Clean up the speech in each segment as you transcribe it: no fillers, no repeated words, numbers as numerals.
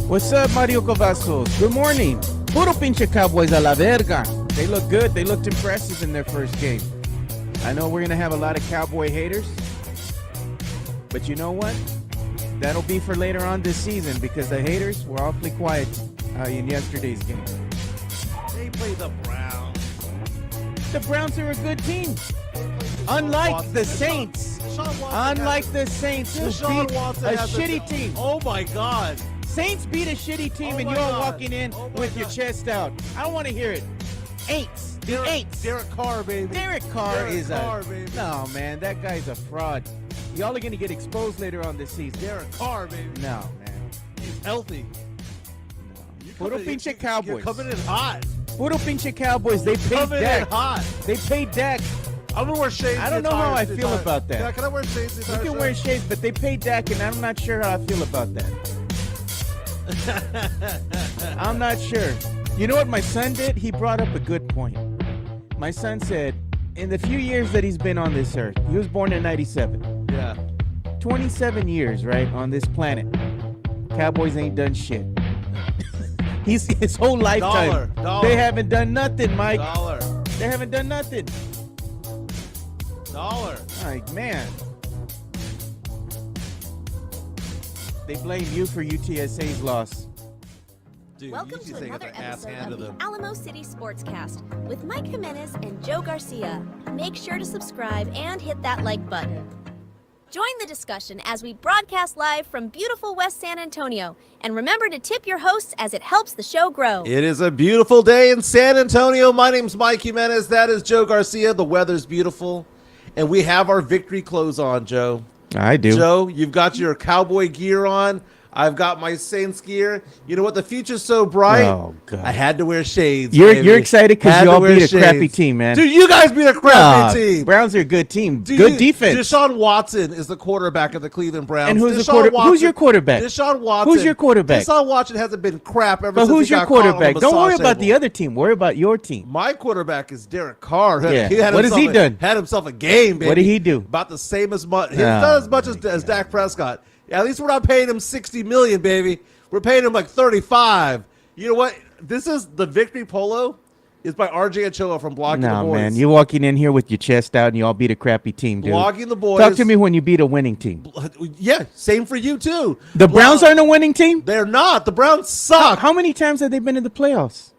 What's up, Mario Cavazos? Good morning. Puro pinche Cowboys a la verga. They look good. They looked impressive in their first game. I know we're going to have a lot of Cowboy haters, but you know what? That'll be for later on this season because the haters were awfully quiet in yesterday's game. They play the Browns. The Browns are a good team. Unlike the Saints. Unlike the Saints, who beat a shitty team. Oh, my God. Saints beat a shitty team, and you're walking in with your chest out. I don't want to hear it. Aints. The Aints. Derek Carr, baby. Derek Carr is baby. No, man. That guy's a fraud. Y'all are going to get exposed later on this season. Derek Carr, baby. No, man. He's healthy. Puro pinche Cowboys. You're coming in hot. Puro pinche Cowboys. They paid Dak. Hot. They paid Dak. I'm going to wear shades. I don't know how I feel about that. Yeah, can I wear shades? You can wear shades, but they paid Dak, and I'm not sure how I feel about that. I'm not sure. You know what my son did? He brought up a good point. My son said, in the few years that he's been on this earth, he was born in 97. Yeah. 27 years, right, on this planet. Cowboys ain't done shit. His whole lifetime. Dollar. They haven't done nothing, Mike. Dollar. They haven't done nothing. Dollar. Like, man. They blame you for UTSA's loss. Dude, Welcome to another episode of the them. Alamo City Sportscast with Mike Jimenez and Joe Garcia. Make sure to subscribe and hit that like button. Join the discussion as we broadcast live from beautiful West San Antonio. And remember to tip your hosts as it helps the show grow. It is a beautiful day in San Antonio. My name's Mike Jimenez. That is Joe Garcia. The weather's beautiful. And we have our victory clothes on, Joe. I do. Joe, you've got your cowboy gear on. I've got my Saints gear. You know what? The future's so bright. Oh, God. I had to wear shades. You're excited because y'all beat a crappy team, man. Dude, you guys beat a crappy team. Browns are a good team. Good defense. Deshaun Watson is the quarterback of the Cleveland Browns. And who's your quarterback? Deshaun Watson. Who's your quarterback? Deshaun Watson hasn't been crap ever but since who's he your got caught on quarterback? the Don't worry massage about table. the other team. Worry about your team. My quarterback is Derek Carr. Yeah. What has he done? Had himself a game, baby. What did he do? About the same as much. Not as much as Dak Prescott. At least we're not paying him $60 million, baby. We're paying him like $35. You know what? This is the victory polo. Is by RJ Ochoa from Blocking the Boys. No, man. You're walking in here with your chest out and you all beat a crappy team, dude. Blocking the Boys. Talk to me when you beat a winning team. Yeah, same for you, too. The Browns aren't a winning team? They're not. The Browns suck. How many times have they been in the playoffs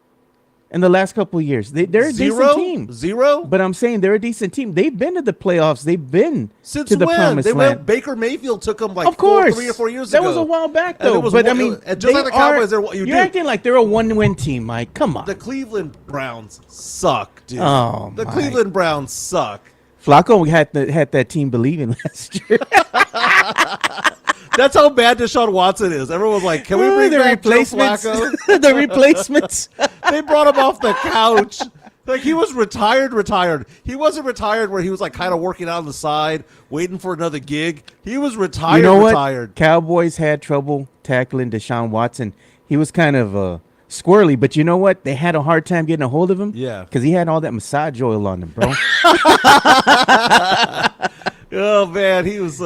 in the last couple of years? They're a decent team. Zero? But I'm saying they're a decent team. They've been to the playoffs. They've been Since to the when? promised land. Baker Mayfield took them like Of course. 3 or 4 years that ago. was a while back, though. Just But, I like mean, the Cowboys, you're acting like they're a one-win team, Mike. Come on. The Cleveland Browns suck, dude. Oh, the my. Cleveland Browns suck. Flacco had that team believing last year. That's how bad Deshaun Watson is. Everyone's like, can we bring the back Joe replacements? Flacco? The replacements. They brought him off the couch. Like, he was retired. He wasn't retired where he was like kind of working out on the side, waiting for another gig. He was retired. You know what? Retired. Cowboys had trouble tackling Deshaun Watson. He was kind of squirrely, but you know what? They had a hard time getting a hold of him. Yeah. Because he had all that massage oil on him, bro. Oh, man. He was...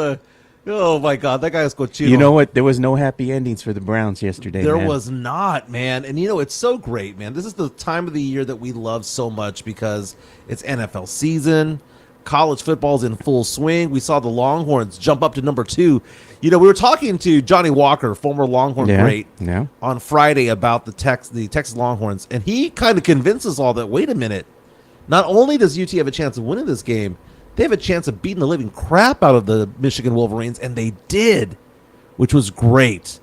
oh, my God. That guy was cochino. You know what? There was no happy endings for the Browns yesterday, There man. was not, man. And, you know, it's so great, man. This is the time of the year that we love so much because it's NFL season. College football's in full swing. We saw the Longhorns jump up to number 2. You know, we were talking to Johnny Walker, former Longhorn great, on Friday about the Texas Longhorns, and he kind of convinced us all that, wait a minute, not only does UT have a chance of winning this game, they have a chance of beating the living crap out of the Michigan Wolverines, and they did, which was great.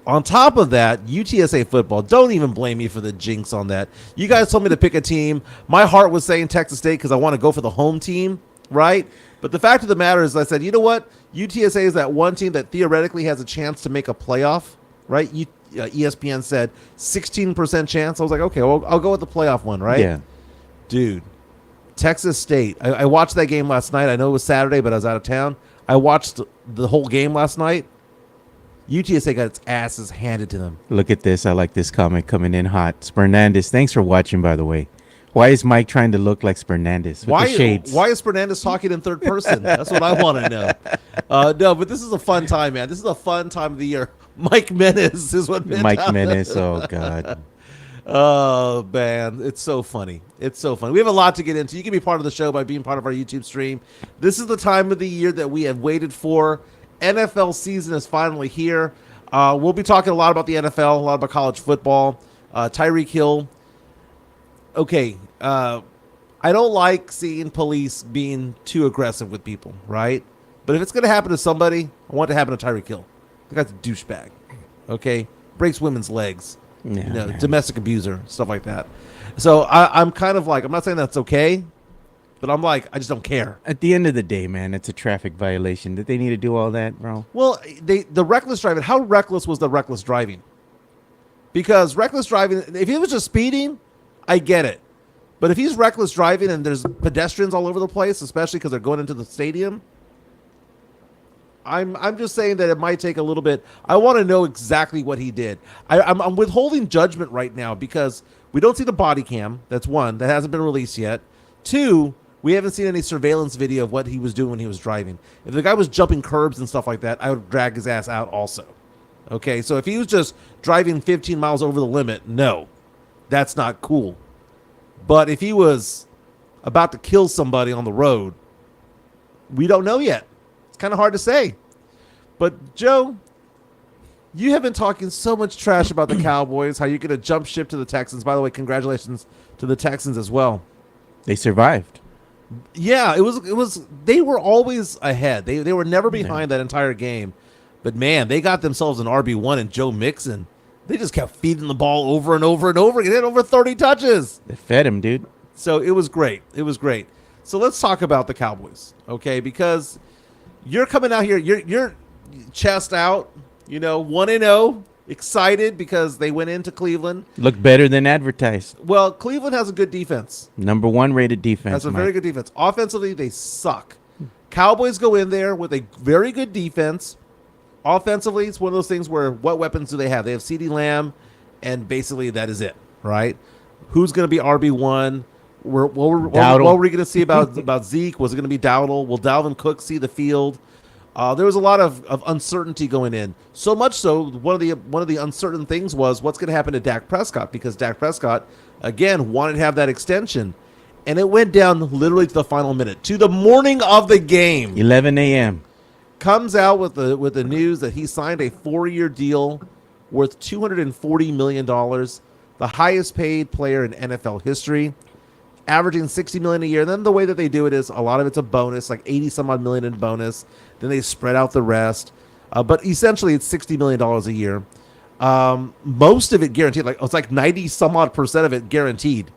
On top of that, UTSA football, don't even blame me for the jinx on that. You guys told me to pick a team. My heart was saying Texas State because I want to go for the home team, right? But the fact of the matter is I said, you know what? UTSA is that one team that theoretically has a chance to make a playoff, right? ESPN said 16% chance. I was like, okay, well, I'll go with the playoff one, right? Yeah. Dude, Texas State. I watched that game last night. I know it was Saturday, but I was out of town. I watched the whole game last night. UTSA got its asses handed to them. Look at this. I like this comment coming in hot. Fernandez, thanks for watching, by the way. Why is Mike trying to look like Fernandez with the shades? Why is Fernandez talking in third person? That's what I want to know. No, but this is a fun time, man. This is a fun time of the year. Mike Menace is what Mike Menace. Oh God. Oh man, it's so funny. It's so funny. We have a lot to get into. You can be part of the show by being part of our YouTube stream. This is the time of the year that we have waited for. NFL season is finally here. We'll be talking a lot about the NFL, a lot about college football. Tyreek Hill. Okay, I don't like seeing police being too aggressive with people, right? But if it's going to happen to somebody, I want it to happen to Tyreek Hill. The guy's a douchebag, okay? Breaks women's legs, domestic abuser, stuff like that. So I'm kind of like, I'm not saying that's okay, but I'm like, I just don't care. At the end of the day, man, it's a traffic violation. Did they need to do all that, bro? Well, the reckless driving, how reckless was the reckless driving? Because reckless driving, if he was just speeding, I get it. But if he's reckless driving and there's pedestrians all over the place, especially because they're going into the stadium, I'm just saying that it might take a little bit. I want to know exactly what he did. I'm withholding judgment right now because we don't see the body cam. That's one. That hasn't been released yet. Two, we haven't seen any surveillance video of what he was doing when he was driving. If the guy was jumping curbs and stuff like that, I would drag his ass out also. Okay, so if he was just driving 15 miles over the limit, no, that's not cool. But if he was about to kill somebody on the road, we don't know yet. It's kind of hard to say. But, Joe, you have been talking so much trash about the Cowboys, how you're going to jump ship to the Texans. By the way, congratulations to the Texans as well. They survived. Yeah, it was. They were always ahead. They were never behind that entire game. But, man, they got themselves an RB1 and Joe Mixon. They just kept feeding the ball over and over and over again. They had over 30 touches. They fed him, dude. So it was great. It was great. So let's talk about the Cowboys, okay? Because you're coming out here, you're chest out, 1-0, excited because they went into Cleveland. Look better than advertised. Well, Cleveland has a good defense. Number 1 rated defense. Has a very good defense. Offensively, they suck. Cowboys go in there with a very good defense. Offensively, it's one of those things where what weapons do they have? They have CeeDee Lamb, and basically that is it, right? Who's going to be RB1? What were we going to see about Zeke? Was it going to be Dowdle? Will Dalvin Cook see the field? There was a lot of uncertainty going in. So much so, one of the uncertain things was what's going to happen to Dak Prescott, because Dak Prescott, again, wanted to have that extension. And it went down literally to the final minute, to the morning of the game. 11 a.m. Comes out with the news that he signed a 4-year deal worth $240 million, the highest paid player in NFL history, averaging $60 million a year. And then the way that they do it is a lot of it's a bonus, like 80 some odd million in bonus. Then they spread out the rest. But essentially it's $60 million a year. Most of it guaranteed, it's like 90 some odd % of it guaranteed,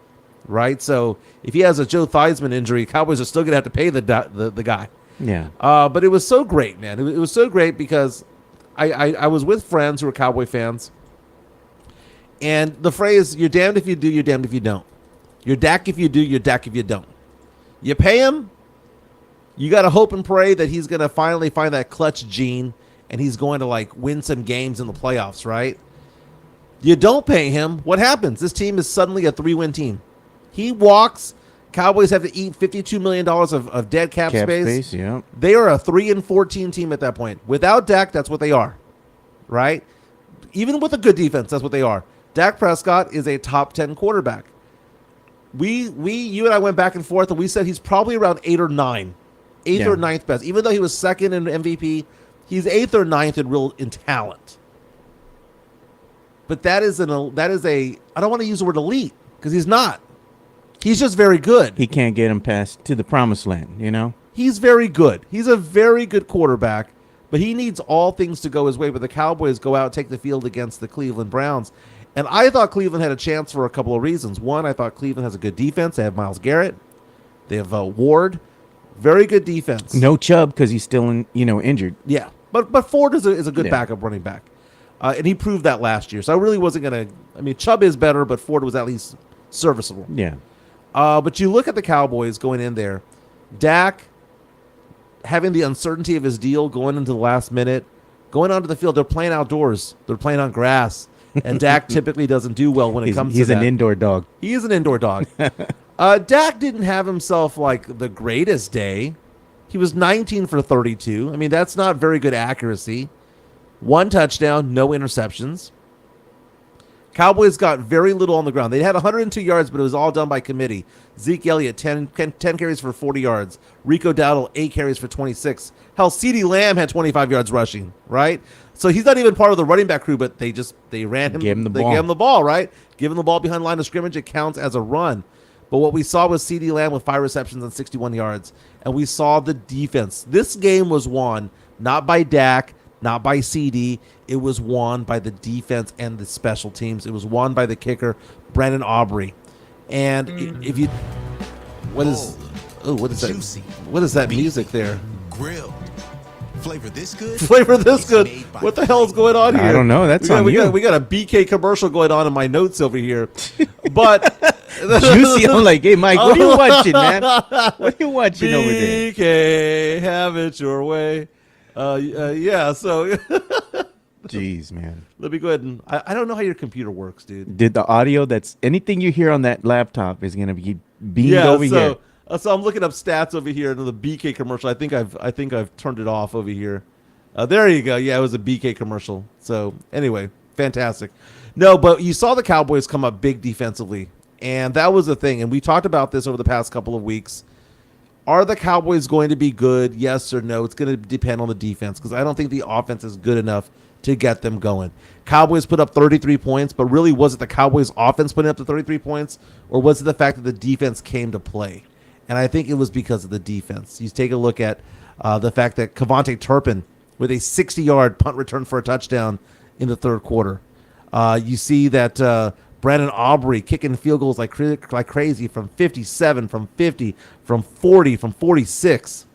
right? So if he has a Joe Theismann injury, Cowboys are still going to have to pay the guy. Yeah. But it was so great, man. It was so great because I was with friends who were Cowboy fans. And the phrase, you're damned if you do, you're damned if you don't. You're Dak if you do, you're Dak if you don't. You pay him, you got to hope and pray that he's going to finally find that clutch gene and he's going to win some games in the playoffs, right? You don't pay him, what happens? This team is suddenly a 3-win team. He walks. Cowboys have to eat $52 million of dead cap space. Yeah. They are a 3-14 team at that point. Without Dak, that's what they are, right? Even with a good defense, that's what they are. Dak Prescott is a top 10 quarterback. You and I went back and forth, and we said he's probably around 8 or 9, or 9th best. Even though he was second in MVP, he's 8th or 9th in talent. But that is I don't want to use the word elite because he's not. He's just very good. He can't get him past to the promised land, He's very good. He's a very good quarterback, but he needs all things to go his way. But the Cowboys go out and take the field against the Cleveland Browns. And I thought Cleveland had a chance for a couple of reasons. One, I thought Cleveland has a good defense. They have Myles Garrett. They have Ward. Very good defense. No Chubb because he's still injured. Yeah, but Ford is a good backup running back. And he proved that last year. So I really wasn't going to – Chubb is better, but Ford was at least serviceable. Yeah. But you look at the Cowboys going in there, Dak having the uncertainty of his deal going into the last minute, going onto the field. They're playing outdoors. They're playing on grass. And Dak typically doesn't do well when it comes to that. He's an indoor dog. He is an indoor dog. Dak didn't have himself like the greatest day. He was 19 for 32. I mean, that's not very good accuracy. 1 touchdown, no interceptions. Cowboys got very little on the ground. They had 102 yards, but it was all done by committee. Zeke Elliott, 10 carries for 40 yards. Rico Dowdle, 8 carries for 26. Hell, CeeDee Lamb had 25 yards rushing, right? So he's not even part of the running back crew, but they ran him. Gave him the they ball. gave him the ball, right? Give him the ball behind the line of scrimmage. It counts as a run. But what we saw was CeeDee Lamb with 5 receptions and 61 yards. And we saw the defense. This game was won not by Dak, not by CD. It was won by the defense and the special teams. It was won by the kicker, Brandon Aubrey. And if you, what is Juicy. that? What is that music there? Grilled. Flavor this good? Flavor this It's good. made by What the hell is going on here? I don't know. That's on you. We got a BK commercial going on in my notes over here. But Juicy. I'm like, hey, Mike, what are you watching, man? What are you watching over there? BK, have it your way. Yeah, so Jeez, man. let me go ahead and I don't know how your computer works, dude. Did the audio that's anything you hear on that laptop is gonna be beamed over here? So I'm looking up stats over here into the BK commercial. I think I've turned it off over here. There you go. Yeah, it was a BK commercial. So anyway, fantastic. No, but you saw the Cowboys come up big defensively, and that was the thing. And we talked about this over the past couple of weeks. Are the Cowboys going to be good? Yes or no? It's going to depend on the defense because I don't think the offense is good enough to get them going. Cowboys put up 33 points, but really was it the Cowboys offense putting up the 33 points, or was it the fact that the defense came to play? And I think it was because of the defense. You take a look at the fact that Kevontae Turpin with a 60-yard punt return for a touchdown in the third quarter. You see that Brandon Aubrey kicking field goals like crazy from 57, from 50, from 40, from 46.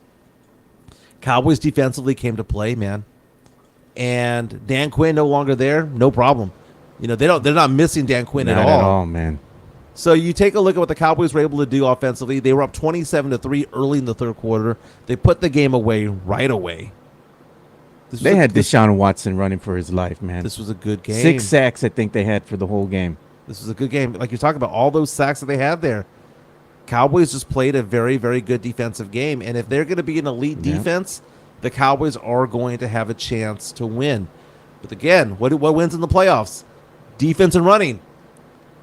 Cowboys defensively came to play, man. And Dan Quinn no longer there, no problem. You know, they're not missing Dan Quinn Not at all. at all, man. So you take a look at what the Cowboys were able to do offensively. They were up 27-3 early in the third quarter. They put the game away right away. They had Deshaun Watson running for his life, man. This was a good game. 6 sacks, I think they had for the whole game. This was a good game. Like you're talking about, all those sacks that they had there. Cowboys just played a very, very good defensive game. And if they're going to be an elite defense, the Cowboys are going to have a chance to win. But again, what wins in the playoffs? Defense and running.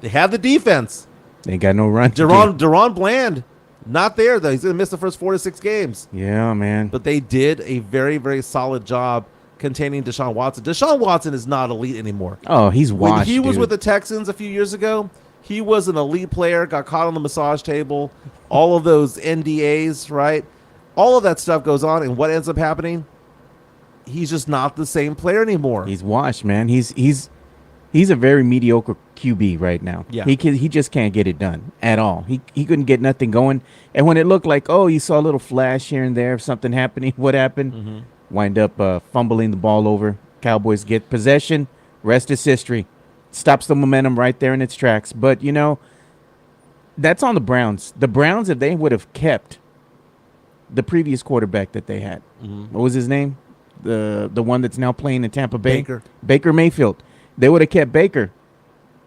They have the defense. They got no run. Deron Bland, not there, though. He's going to miss the first 4 to 6 games. Yeah, man. But they did a very, very solid job containing Deshaun Watson. Deshaun Watson is not elite anymore. Oh, he's washed, When he was dude. with the Texans a few years ago, he was an elite player, got caught on the massage table, all of those NDAs, right? All of that stuff goes on, and what ends up happening? He's just not the same player anymore. He's washed, man. He's a very mediocre QB right now. Yeah. He just can't get it done at all. He couldn't get nothing going. And when it looked like, oh, you saw a little flash here and there of something happening, what happened? Wind up fumbling the ball over. Cowboys get possession. Rest is history. Stops the momentum right there in its tracks. But, you know, that's on the Browns. The Browns, if they would have kept the previous quarterback that they had, what was his name? The one that's now playing in Tampa Bay? Baker Mayfield. They would have kept Baker.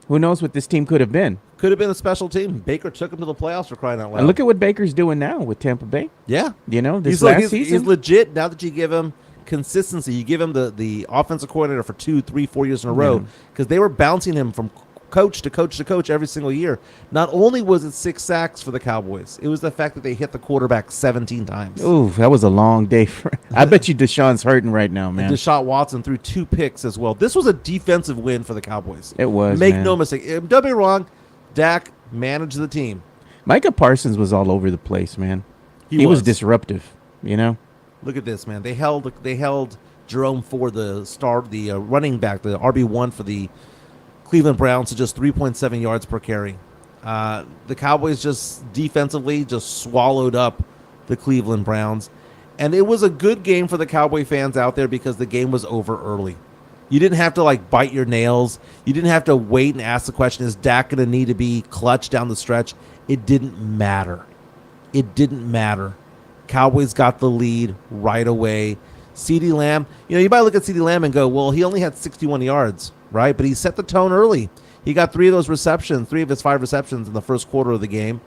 Who knows what this team could have been? Could have been a special team. Baker took him to the playoffs for crying out loud. And look at what Baker's doing now with Tampa Bay. Yeah. You know, this He's last season. He's legit. Now that you give him consistency, you give him the offensive coordinator for 2, 3, 4 years in a row, because they were bouncing him from coach to coach to coach every single year. Not only was it 6 sacks for the Cowboys, it was the fact that they hit the quarterback 17 times. Ooh, that was a long day. I bet you Deshaun's hurting right now, man. And Deshaun Watson threw 2 picks as well. This was a defensive win for the Cowboys. It was, Make man. no mistake. Don't get me wrong, Dak managed the team. Micah Parsons was all over the place, man. He was disruptive, you know? Look at this, man. They held Jerome Ford, the running back, the RB1 for the Cleveland Browns, to just 3.7 yards per carry. The Cowboys just defensively just swallowed up the Cleveland Browns. And it was a good game for the Cowboy fans out there because the game was over early. You didn't have to like bite your nails. You didn't have to wait and ask the question, is Dak going to need to be clutch down the stretch? It didn't matter. It didn't matter. Cowboys got the lead right away. CeeDee Lamb, you might look at CeeDee Lamb and go, well, he only had 61 yards, right? But he set the tone early. He got 3 of those receptions, 3 of his 5 receptions in the first quarter of the game.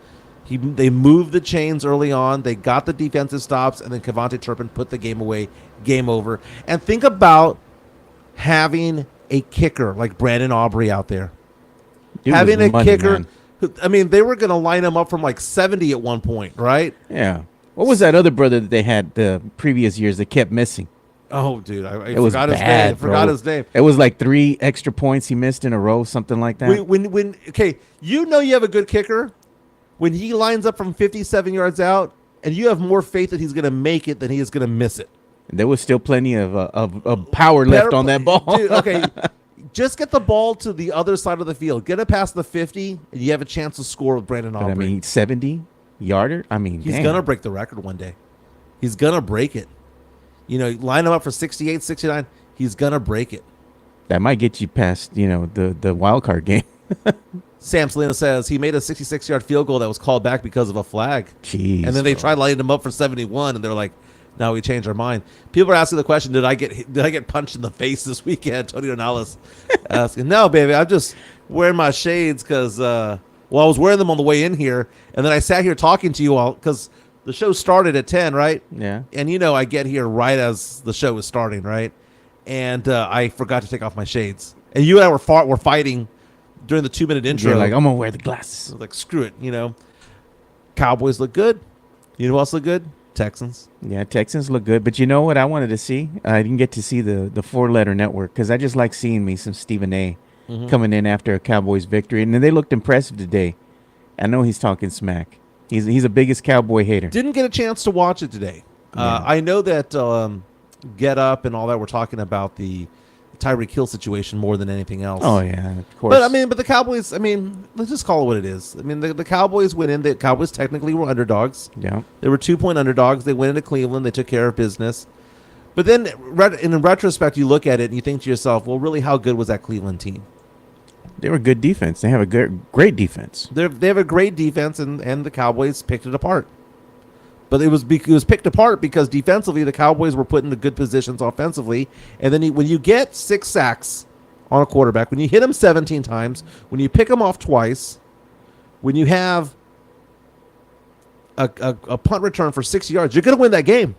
They moved the chains early on. They got the defensive stops, and then Kevontae Turpin put the game away. Game over. And think about having a kicker like Brandon Aubrey out there. Dude Having was a money, kicker. man. I mean, they were going to line him up from like 70 at one point, right? Yeah. What was that other brother that they had the previous years that kept missing? Oh, dude, I It was forgot his name. bad, I forgot bro. his name. It was like 3 extra points he missed in a row, something like that. Okay, you know you have a good kicker when he lines up from 57 yards out, and you have more faith that he's going to make it than he is going to miss it. There was still plenty of power left on that ball. Dude, okay, just get the ball to the other side of the field. Get it past the 50, and you have a chance to score with Brandon But Aubrey. I mean, 70-yarder? I mean, He's damn. going to break the record one day. He's going to break it. You know, line him up for 68, 69. He's going to break it. That might get you past, the wild card game. Sam Salina says he made a 66-yard field goal that was called back because of a flag. Jeez. And then they bro. tried lining him up for 71, and they're like, "Now we changed our mind." People are asking the question, "Did I get punched in the face this weekend?" Antonio Nales asking, "No, baby, I'm just wearing my shades because I was wearing them on the way in here, and then I sat here talking to you all because the show started at 10, right? Yeah. And I get here right as the show is starting, right? And I forgot to take off my shades, and you and I were fighting during the 2-minute intro. You're like, I'm going to wear the glasses. Like, screw it, Cowboys look good. You know who else look good? Texans. Yeah, Texans look good. But you know what I wanted to see? I didn't get to see the 4-letter network because I just like seeing me some Stephen A. Coming in after a Cowboys victory. And they looked impressive today. I know he's talking smack. He's the biggest Cowboy hater. Didn't get a chance to watch it today. I know that Get Up and all that were talking about the Tyreek Hill situation more than anything else. Oh, yeah, of course. But the Cowboys, let's just call it what it is. The Cowboys went in. The Cowboys technically were underdogs. Yeah. They were 2-point underdogs. They went into Cleveland. They took care of business. But then in retrospect, you look at it and you think to yourself, well, really, how good was that Cleveland team? They were a good defense. They have a great defense. They have a great defense, and the Cowboys picked it apart. But it was picked apart because defensively, the Cowboys were put into good positions offensively. And then when you get 6 sacks on a quarterback, when you hit him 17 times, when you pick him off twice, when you have a punt return for 60 yards, you're going to win that game.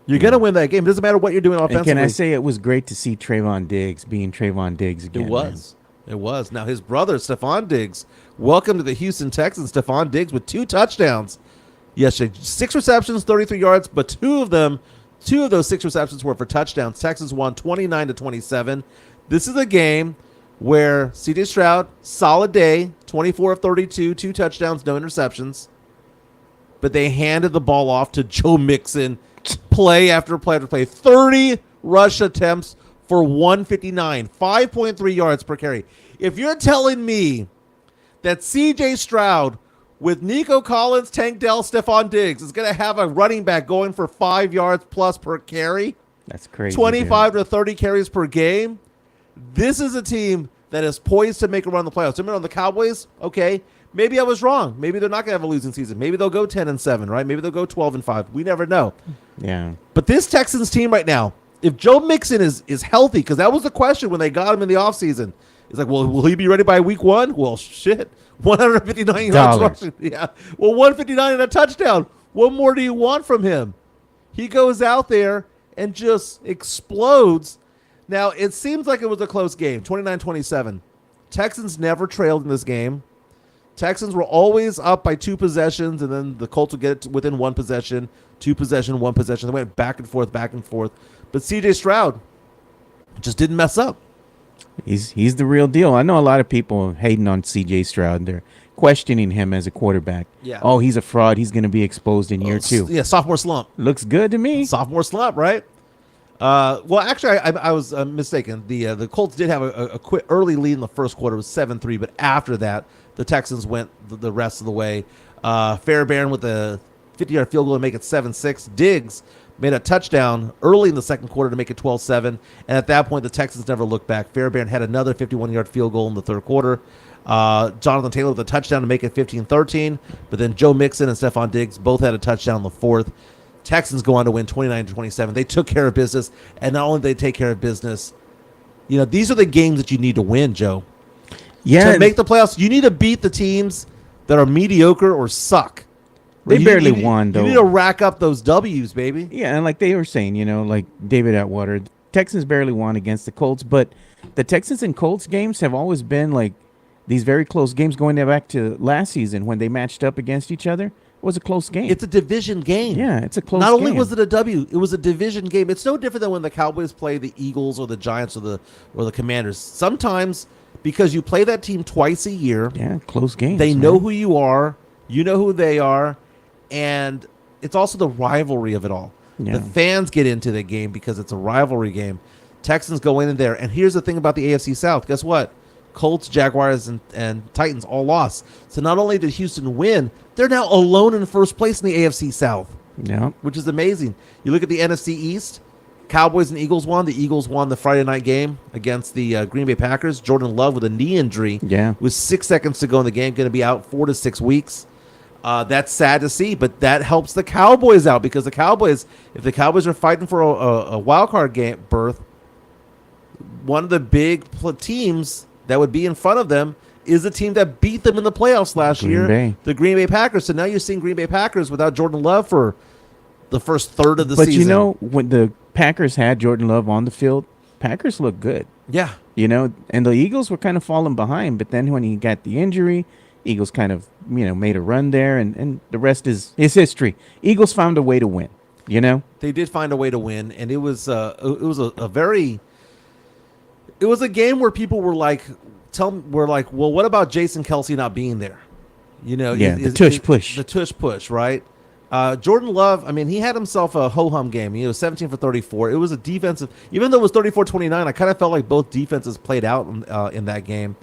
You're going to win that game. It doesn't matter what you're doing offensively. And can I say it was great to see Trayvon Diggs being Trayvon Diggs again? It was. Man. It was. Now, his brother, Stephon Diggs, welcome to the Houston Texans. Stephon Diggs with 2 touchdowns. Yesterday, 6 receptions, 33 yards, but 2 of those 6 receptions were for touchdowns. Texans won 29-27. This is a game where C.J. Stroud, solid day, 24 of 32, 2 touchdowns, no interceptions. But they handed the ball off to Joe Mixon, play after play after play. 30 rush attempts for 159, 5.3 yards per carry. If you're telling me that C.J. Stroud with Nico Collins, Tank Dell, Stephon Diggs is going to have a running back going for 5 yards plus per carry, That's crazy. 25 to 30 carries per game, this is a team that is poised to make a run in the playoffs. Remember on the Cowboys, okay, maybe I was wrong. Maybe they're not going to have a losing season. Maybe they'll go 10-7, right? Maybe they'll go 12-5. We never know. Yeah. But this Texans team right now, if Joe Mixon is healthy, because that was the question when they got him in the offseason. It's like, well, will he be ready by week 1? Well, shit. 159 yards rushing. Yeah. Well, 159 and a touchdown. What more do you want from him? He goes out there and just explodes. Now, it seems like it was a close game, 29-27. Texans never trailed in this game. Texans were always up by 2 possessions, and then the Colts would get it to within 1 possession, 2 possession, 1 possession. They went back and forth, back and forth. But C.J. Stroud just didn't mess up. He's the real deal. I know a lot of people hating on C.J. Stroud. They're questioning him as a quarterback. Yeah. Oh, he's a fraud. He's going to be exposed in year 2. Yeah, sophomore slump. Looks good to me. Sophomore slump, right? Well, actually, I was mistaken. The Colts did have a quick early lead in the first quarter. It was 7-3, but after that, the Texans went the rest of the way. Fairbairn with a 50-yard field goal to make it 7-6. Diggs made a touchdown early in the second quarter to make it 12-7. And at that point, the Texans never looked back. Fairbairn had another 51-yard field goal in the third quarter. Jonathan Taylor with a touchdown to make it 15-13. But then Joe Mixon and Stephon Diggs both had a touchdown in the fourth. Texans go on to win 29-27. They took care of business. And not only did they take care of business, these are the games that you need to win, Joe. Yeah. To make the playoffs, you need to beat the teams that are mediocre or suck. They barely won, though. You need to rack up those W's, baby. Yeah, and like they were saying, like David Atwater, Texans barely won against the Colts, but the Texans and Colts games have always been like these very close games going back to last season when they matched up against each other. It was a close game. It's a division game. Yeah, it's a close game. Not only was it a W, it was a division game. It's no different than when the Cowboys play the Eagles or the Giants or the Commanders. Sometimes because you play that team twice a year, close games. They know who you are, you know who they are, and it's also the rivalry of it all. Yeah. The fans get into the game because it's a rivalry game. Texans go in there, and here's the thing about the AFC South. Guess what? Colts, Jaguars, and Titans all lost. So not only did Houston win, they're now alone in first place in the AFC South. Yeah, which is amazing. You look at the NFC East, Cowboys and Eagles won. The Eagles won the Friday night game against the Green Bay Packers. Jordan Love with a knee injury. Yeah. With 6 seconds to go in the game, going to be out 4 to 6 weeks. That's sad to see, but that helps the Cowboys out because the Cowboys, if the Cowboys are fighting for a wild card game berth, one of the big teams that would be in front of them is the team that beat them in the playoffs last year, the Green Bay Packers. So now you're seeing Green Bay Packers without Jordan Love for the first third of the season. But when the Packers had Jordan Love on the field, Packers looked good. Yeah. And the Eagles were kind of falling behind, but then when he got the injury, Eagles kind of, made a run there, and the rest is history. Eagles found a way to win, They did find a way to win, and it was a game where people were like, well, what about Jason Kelce not being there? The tush push. The tush push, right? Jordan Love, he had himself a ho-hum game. He was 17 for 34. It was a defensive, even though it was 34-29, I kind of felt like both defenses played out in that game.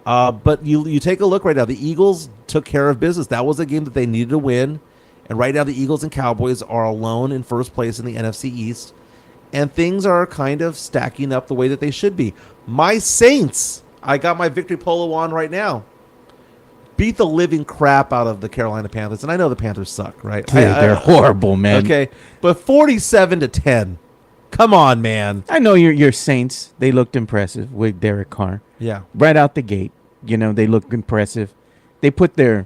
But you take a look right now. The Eagles took care of business. That was a game that they needed to win. And right now the Eagles and Cowboys are alone in first place in the NFC East. And things are kind of stacking up the way that they should be. My Saints, I got my victory polo on right now, beat the living crap out of the Carolina Panthers. And I know the Panthers suck, right? They're horrible, man. Okay, but 47-10. Come on, man. I know your Saints. They looked impressive with Derek Carr. Yeah. Right out the gate, they looked impressive. They put their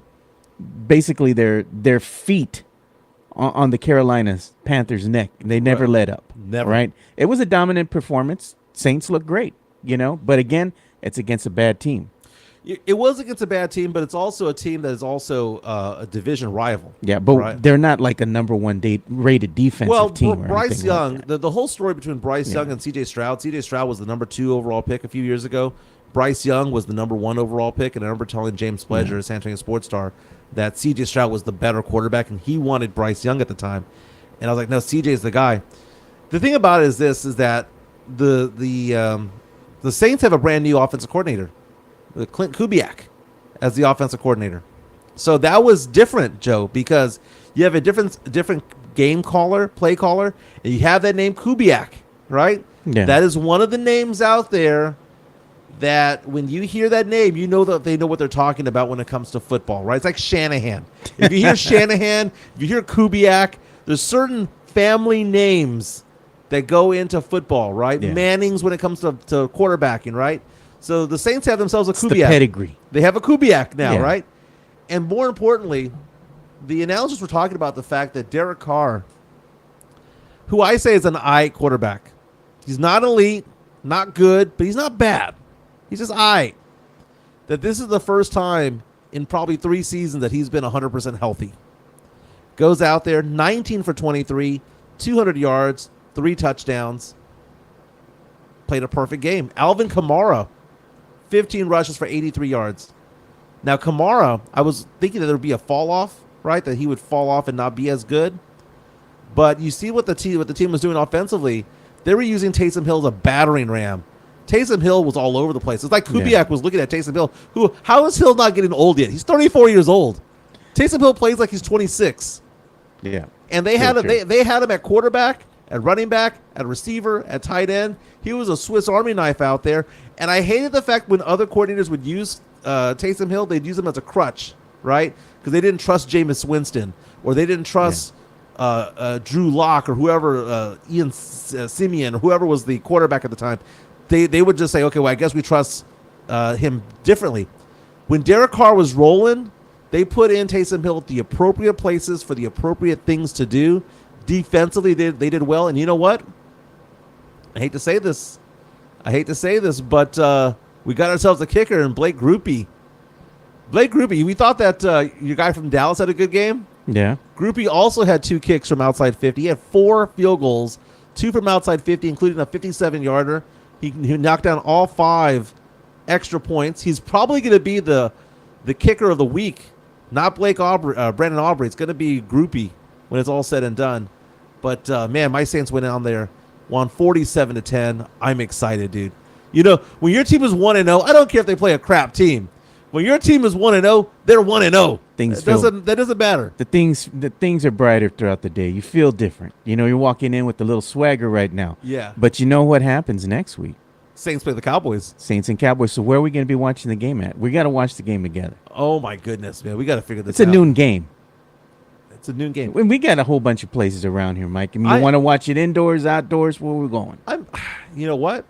feet on the Carolina Panthers' neck. They never let up. Never. Right? It was a dominant performance. Saints look great, but again, it's against a bad team. It was against a bad team, but it's also a team that is also a division rival. Yeah, but they're not like a number one rated defensive team. Well, Bryce Young, the whole story between Bryce Young and C.J. Stroud. C.J. Stroud was the number 2 overall pick a few years ago. Bryce Young was the number 1 overall pick, and I remember telling James Pledger, San Antonio Sports Star, that C.J. Stroud was the better quarterback, and he wanted Bryce Young at the time. And I was like, no, C.J.'s the guy. The thing about it is that the Saints have a brand new offensive coordinator, Clint Kubiak, as the offensive coordinator. So that was different, Joe, because you have a different game caller, play caller, and you have that name Kubiak, right? Yeah. That is one of the names out there that when you hear that name, you know that they know what they're talking about when it comes to football, right? It's like Shanahan. If you hear Shanahan, if you hear Kubiak, there's certain family names that go into football, right? Yeah. Mannings when it comes to quarterbacking, right? So the Saints have themselves a Kubiak. The pedigree. They have a Kubiak now, right? And more importantly, the announcers were talking about the fact that Derek Carr, who I say is an I quarterback, he's not elite, not good, but he's not bad. He's just I. That this is the first time in probably 3 seasons that he's been 100% healthy. Goes out there, 19 for 23, 200 yards, 3 touchdowns. Played a perfect game. Alvin Kamara, 15 rushes for 83 yards. Now, Kamara, I was thinking that there would be a fall off, right? That he would fall off and not be as good. But you see what the team was doing offensively. They were using Taysom Hill as a battering ram. Taysom Hill was all over the place. It's like Kubiak was looking at Taysom Hill. How is Hill not getting old yet? He's 34 years old. Taysom Hill plays like he's 26. Yeah. And they had him at quarterback, at running back, at receiver, at tight end. He was a Swiss Army knife out there. And I hated the fact when other coordinators would use Taysom Hill, they'd use him as a crutch, right? Because they didn't trust Jameis Winston, or they didn't trust Drew Lock, or whoever, Ian Simeon, or whoever was the quarterback at the time. They would just say, okay, well, I guess we trust him differently. When Derek Carr was rolling, They put in Taysom Hill at the appropriate places for the appropriate things to do. Defensively, they did well. And you know what? I hate to say this, but we got ourselves a kicker in Blake Grupe. We thought that your guy from Dallas had a good game. Yeah. Grupe also had 2 kicks from outside 50. He had 4 field goals, 2 from outside 50, including a 57-yarder. He knocked down all 5 extra points. He's probably going to be the kicker of the week, not Brandon Aubrey. It's going to be Grupe when it's all said and done. But, man, my Saints went down there, won 47-10. I'm excited, dude. You know, when your team is 1-0, I don't care if they play a crap team. When your team is 1-0, they're 1-0. That doesn't matter. The things are brighter throughout the day. You feel different. You know, you're walking in with a little swagger right now. Yeah. But you know what happens next week? Saints play the Cowboys. Saints and Cowboys. So where are we going to be watching the game at? We got to watch the game together. Oh, my goodness, man. We got to figure this out. It's a noon game. It's a noon game. We got a whole bunch of places around here, Mike. I mean, you want to watch it indoors, outdoors? Where we going? You know what?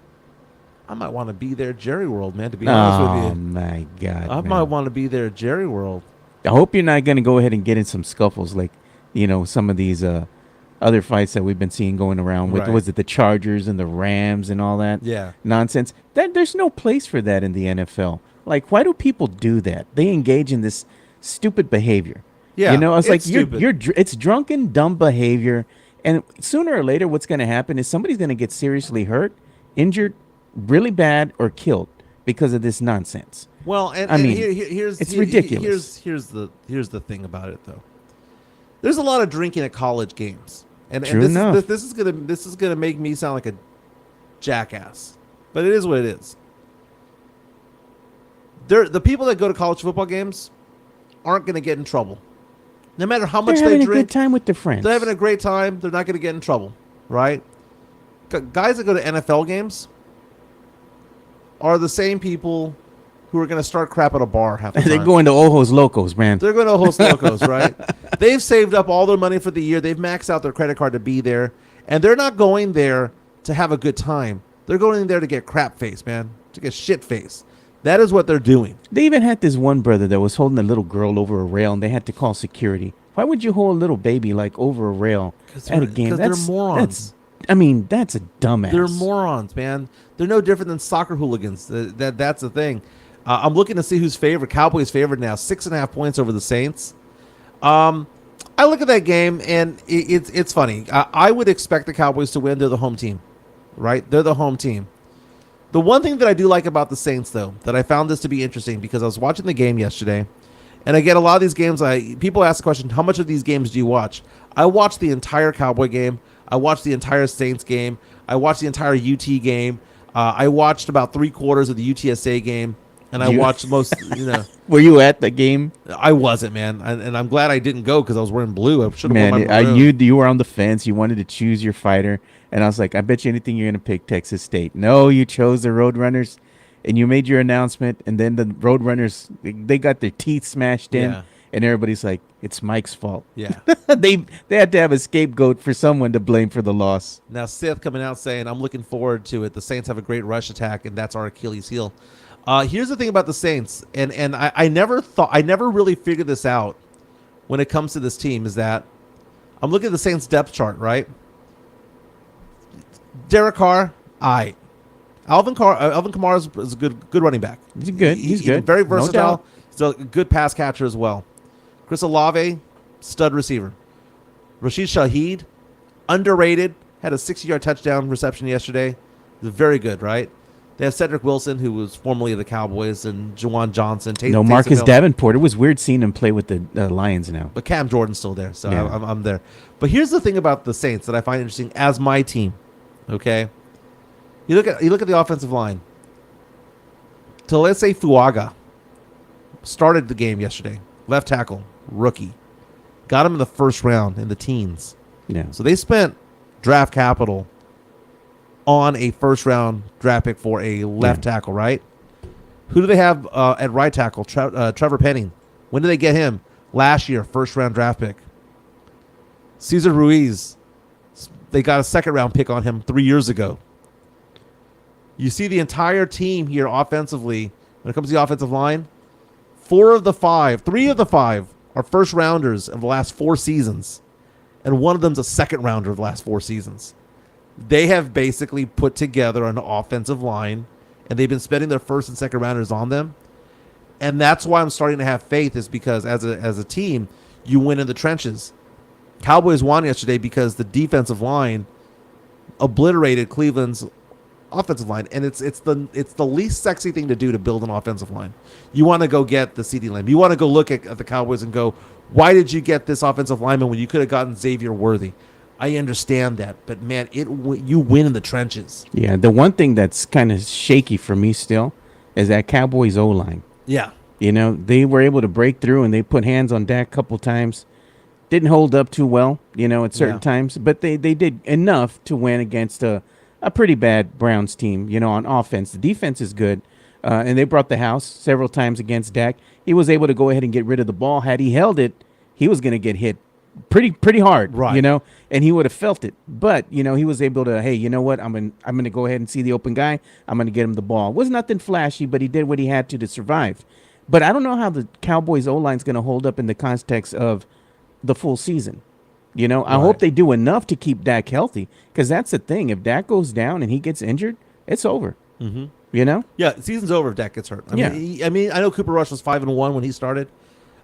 I might want to be there at Jerry World, man, to be honest with you. Oh, my God, I might want to be there at Jerry World. I hope you're not going to go ahead and get in some scuffles like, you know, some of these other fights that we've been seeing going around with, was it the Chargers and the Rams and all that nonsense? There's no place for that in the NFL. Like, why do people do that? They engage in this stupid behavior. Yeah, you know, it's like stupid. it's drunken, dumb behavior. And sooner or later, what's going to happen is somebody's going to get seriously hurt, injured, really bad, or killed because of this nonsense. Well, and here's ridiculous. Here's the thing about it, though. There's a lot of drinking at college games, and True enough. This is gonna make me sound like a jackass, but it is what it is. The people that go to college football games aren't gonna get in trouble, no matter how much they drink. They're having a good time with their friends. They're having a great time. They're not gonna get in trouble, right? Guys that go to NFL games are the same people who are going to start crap at a bar half the time. They're going to Ojos Locos, man. They're going to Ojos Locos, right? They've saved up all their money for the year. They've maxed out their credit card to be there. And they're not going there to have a good time. They're going there to get crap face, man, to get shit face. That is what they're doing. They even had this one brother that was holding a little girl over a rail, and they had to call security. Why would you hold a little baby like over a rail at a game? Because they're morons. That's a dumbass. They're morons, man. They're no different than soccer hooligans. That's the thing. I'm looking to see who's favored. Cowboys favored now, 6.5 points over the Saints. I look at that game, and it's funny. I would expect the Cowboys to win. They're the home team, right? They're the home team. The one thing that I do like about the Saints, though, that I found this to be interesting, because I was watching the game yesterday, and I get a lot of these games. People ask the question, how much of these games do you watch? I watched the entire Cowboy game. I watched the entire Saints game. I watched the entire UT game. I watched about 3/4 of the UTSA game, and I watched most. Were you at the game? I wasn't, man, and I'm glad I didn't go because I was wearing blue. I should have worn my maroon. You were on the fence. You wanted to choose your fighter, and I was like, I bet you anything you're going to pick Texas State. No, you chose the Roadrunners, and you made your announcement, and then the Roadrunners they got their teeth smashed in. And everybody's like, it's Mike's fault. Yeah. they had to have a scapegoat for someone to blame for the loss. Now, Sith coming out saying, I'm looking forward to it. The Saints have a great rush attack, and that's our Achilles heel. Here's the thing about the Saints, and I never really figured this out when it comes to this team, is that I'm looking at the Saints depth chart, right? Derek Carr, Alvin Kamara is a good running back. He's good. He's good. Very versatile. No doubt. He's a good pass catcher as well. Chris Olave, stud receiver. Rashid Shaheed, underrated, had a 60-yard touchdown reception yesterday. He's very good, right? They have Cedric Wilson, who was formerly of the Cowboys, and Juwan Johnson. Marcus Davenport. It was weird seeing him play with the Lions now. But Cam Jordan's still there, so yeah. I'm there. But here's the thing about the Saints that I find interesting as my team, okay? You look at the offensive line. So let's say Fuaga started the game yesterday. Left tackle, rookie. Got him in the first round in the teens. Yeah. So they spent draft capital on a first-round draft pick for a left tackle, right? Who do they have at right tackle? Trevor Penning. When did they get him? Last year, first-round draft pick. Cesar Ruiz. They got a second-round pick on him 3 years ago. You see the entire team here offensively, when it comes to the offensive line, 3 of the 5 are first rounders of the last 4 seasons, and one of them's a second rounder of the last 4 seasons. They have basically put together an offensive line, and they've been spending their first and second rounders on them. And that's why I'm starting to have faith, is because as a team, you win in the trenches. Cowboys won yesterday because the defensive line obliterated Cleveland's offensive line, and it's the least sexy thing to do to build an offensive line. You want to go get the CeeDee Lamb. You want to go look at the Cowboys and go, why did you get this offensive lineman when you could have gotten Xavier Worthy? I understand that, but man, you win in the trenches. Yeah, the one thing that's kind of shaky for me still is that Cowboys O-line. Yeah. They were able to break through, and they put hands on Dak a couple times. Didn't hold up too well, at certain times, but they did enough to win against a pretty bad Browns team, on offense. The defense is good, and they brought the house several times against Dak. He was able to go ahead and get rid of the ball. Had he held it, he was going to get hit pretty hard, right? And he would have felt it. But he was able to, hey, you know what? I'm gonna go ahead and see the open guy. I'm gonna get him the ball. It was nothing flashy, but he did what he had to survive. But I don't know how the Cowboys O-line's gonna hold up in the context of the full season. I hope they do enough to keep Dak healthy, because that's the thing. If Dak goes down and he gets injured, it's over. Mm-hmm. Yeah, season's over if Dak gets hurt. I mean, I know Cooper Rush was 5-1 when he started.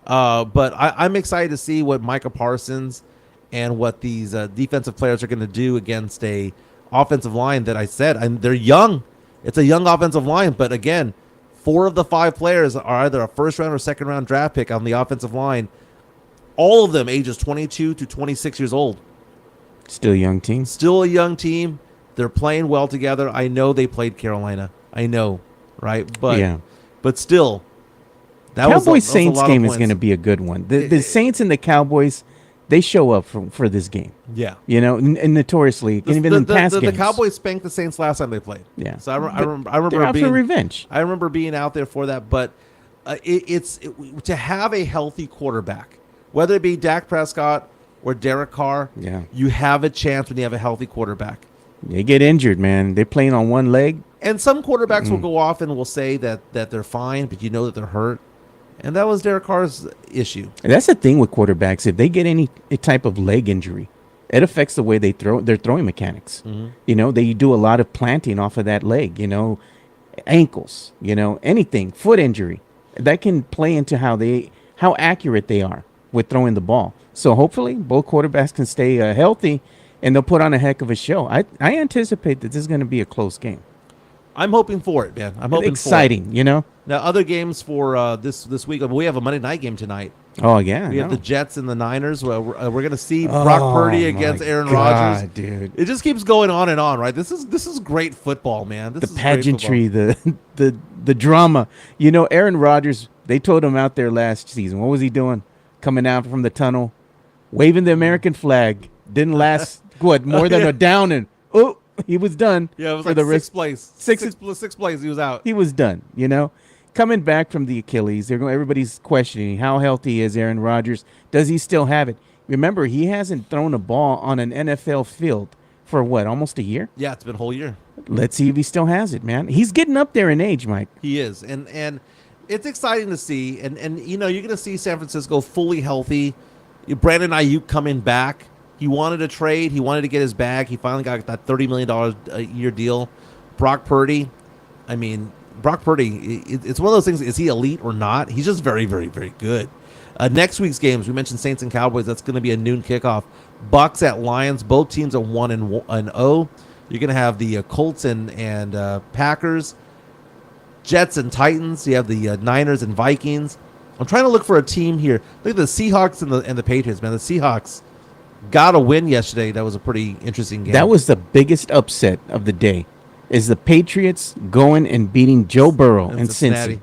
But I'm excited to see what Micah Parsons and what these defensive players are going to do against a offensive line that I said, they're young. It's a young offensive line, but again, 4 of the 5 players are either a first round or second round draft pick on the offensive line. All of them ages 22 to 26 years old. Still a young team. Still a young team. They're playing well together. I know they played Carolina. I know, right? But still. Cowboys Saints game is going to be a good one. The Saints and the Cowboys, they show up for this game. Yeah, and notoriously, even in past games, the Cowboys spanked the Saints last time they played. Yeah, so I remember they're out for revenge. I remember being out there for that. But it's to have a healthy quarterback, whether it be Dak Prescott or Derek Carr. Yeah, you have a chance when you have a healthy quarterback. They get injured, man. They're playing on one leg, and some quarterbacks will go off and will say that they're fine, but that they're hurt. And that was Derek Carr's issue. And that's the thing with quarterbacks. If they get any type of leg injury, it affects the way they throw their throwing mechanics. Mm-hmm. They do a lot of planting off of that leg, ankles, anything, foot injury. That can play into how accurate they are with throwing the ball. So hopefully both quarterbacks can stay healthy, and they'll put on a heck of a show. I anticipate that this is going to be a close game. I'm hoping for it, man. I'm hoping exciting, for it. Now, other games for this week. We have a Monday night game tonight. Oh, yeah. We have the Jets and the Niners. We're going to see Brock Purdy against Aaron Rodgers. Dude. It just keeps going on and on, right? This is great football, man. This the pageantry, the drama. Aaron Rodgers, they told him out there last season. What was he doing? Coming out from the tunnel, waving the American flag. Didn't last, more than a down and, he was done. Yeah, it was for like the sixth place. Six plays, he was out. He was done, Coming back from the Achilles, everybody's questioning how healthy is Aaron Rodgers. Does he still have it? Remember, he hasn't thrown a ball on an NFL field for almost a year? Yeah, it's been a whole year. Let's see if he still has it, man. He's getting up there in age, Mike. He is. And it's exciting to see. And you're going to see San Francisco fully healthy. Brandon Ayuk coming back. He wanted a trade. He wanted to get his bag. He finally got that $30 million a year deal. Brock Purdy. It's one of those things. Is he elite or not? He's just very, very, very good. Next week's games, we mentioned Saints and Cowboys. That's going to be a noon kickoff. Bucks at Lions. Both teams are 1-0. You're going to have the Colts and Packers. Jets and Titans. You have the Niners and Vikings. I'm trying to look for a team here. Look at the Seahawks and the Patriots, man. The Seahawks got a win yesterday. That was a pretty interesting game. That was the biggest upset of the day, is the Patriots going and beating Joe Burrow in Cincinnati.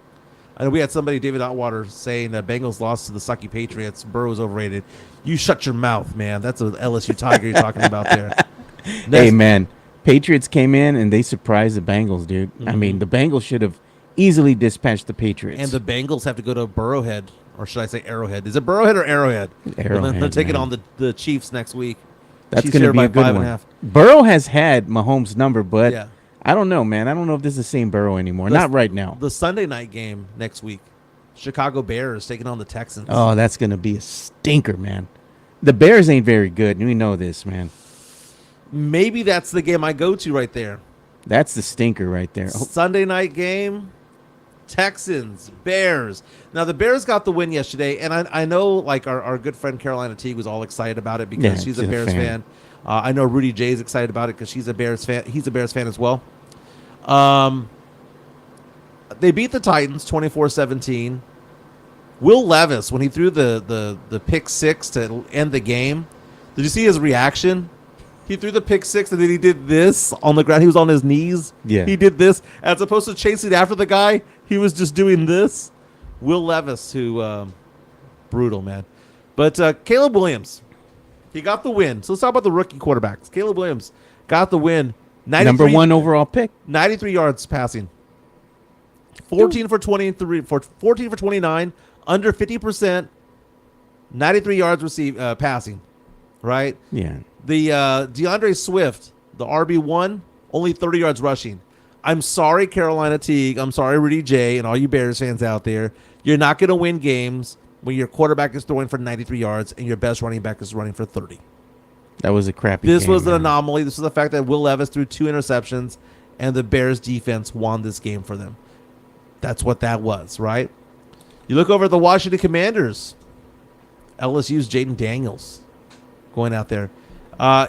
I know we had somebody, David Otwater, saying that Bengals lost to the sucky Patriots. Burrow's overrated. You shut your mouth, man. That's an LSU Tiger you're talking about there. Hey, man. Patriots came in and they surprised the Bengals, dude. Mm-hmm. I mean, the Bengals should have easily dispatched the Patriots. And the Bengals have to go to Burrowhead. Or should I say Arrowhead? Is it Burrowhead or Arrowhead? Arrowhead. They're taking on the Chiefs next week. That's going to be a good one. Burrow has had Mahomes' number, but I don't know, man. I don't know if this is the same Burrow anymore. Not right now. The Sunday night game next week Chicago Bears taking on the Texans. Oh, that's going to be a stinker, man. The Bears ain't very good. We know this, man. Maybe that's the game I go to right there. That's the stinker right there. Oh, Sunday night game, Texans, Bears. Now, the Bears got the win yesterday, and I know like our good friend Carolina Teague was all excited about it because Yeah, she's a she's a Bears fan. fan. I know Rudy J is excited about it because she's a Bears fan. He's a Bears fan as well. They beat the Titans 24-17. Will Levis, when he threw the pick six to end the game, did you see his reaction? He threw the pick six and then he did this on the ground. He was on his knees. Yeah. He did this. As opposed to chasing after the guy, he was just doing this. Will Levis, who, brutal, man. But Caleb Williams, he got the win. So let's talk about the rookie quarterbacks. Caleb Williams got the win. number 1 overall pick. 93 yards passing. 14 for 23 for 14 for 29, under 50%, 93 yards passing, right? Yeah. The DeAndre Swift, the RB1, only 30 yards rushing. I'm sorry, Carolina Teague. I'm sorry, Rudy J, and all you Bears fans out there. You're not going to win games when your quarterback is throwing for 93 yards and your best running back is running for 30. That was a crappy This game, was an man. anomaly. This was the fact that Will Levis threw 2 interceptions, and the Bears defense won this game for them. That's what that was, right? You look over at the Washington Commanders. LSU's Jaden Daniels going out there.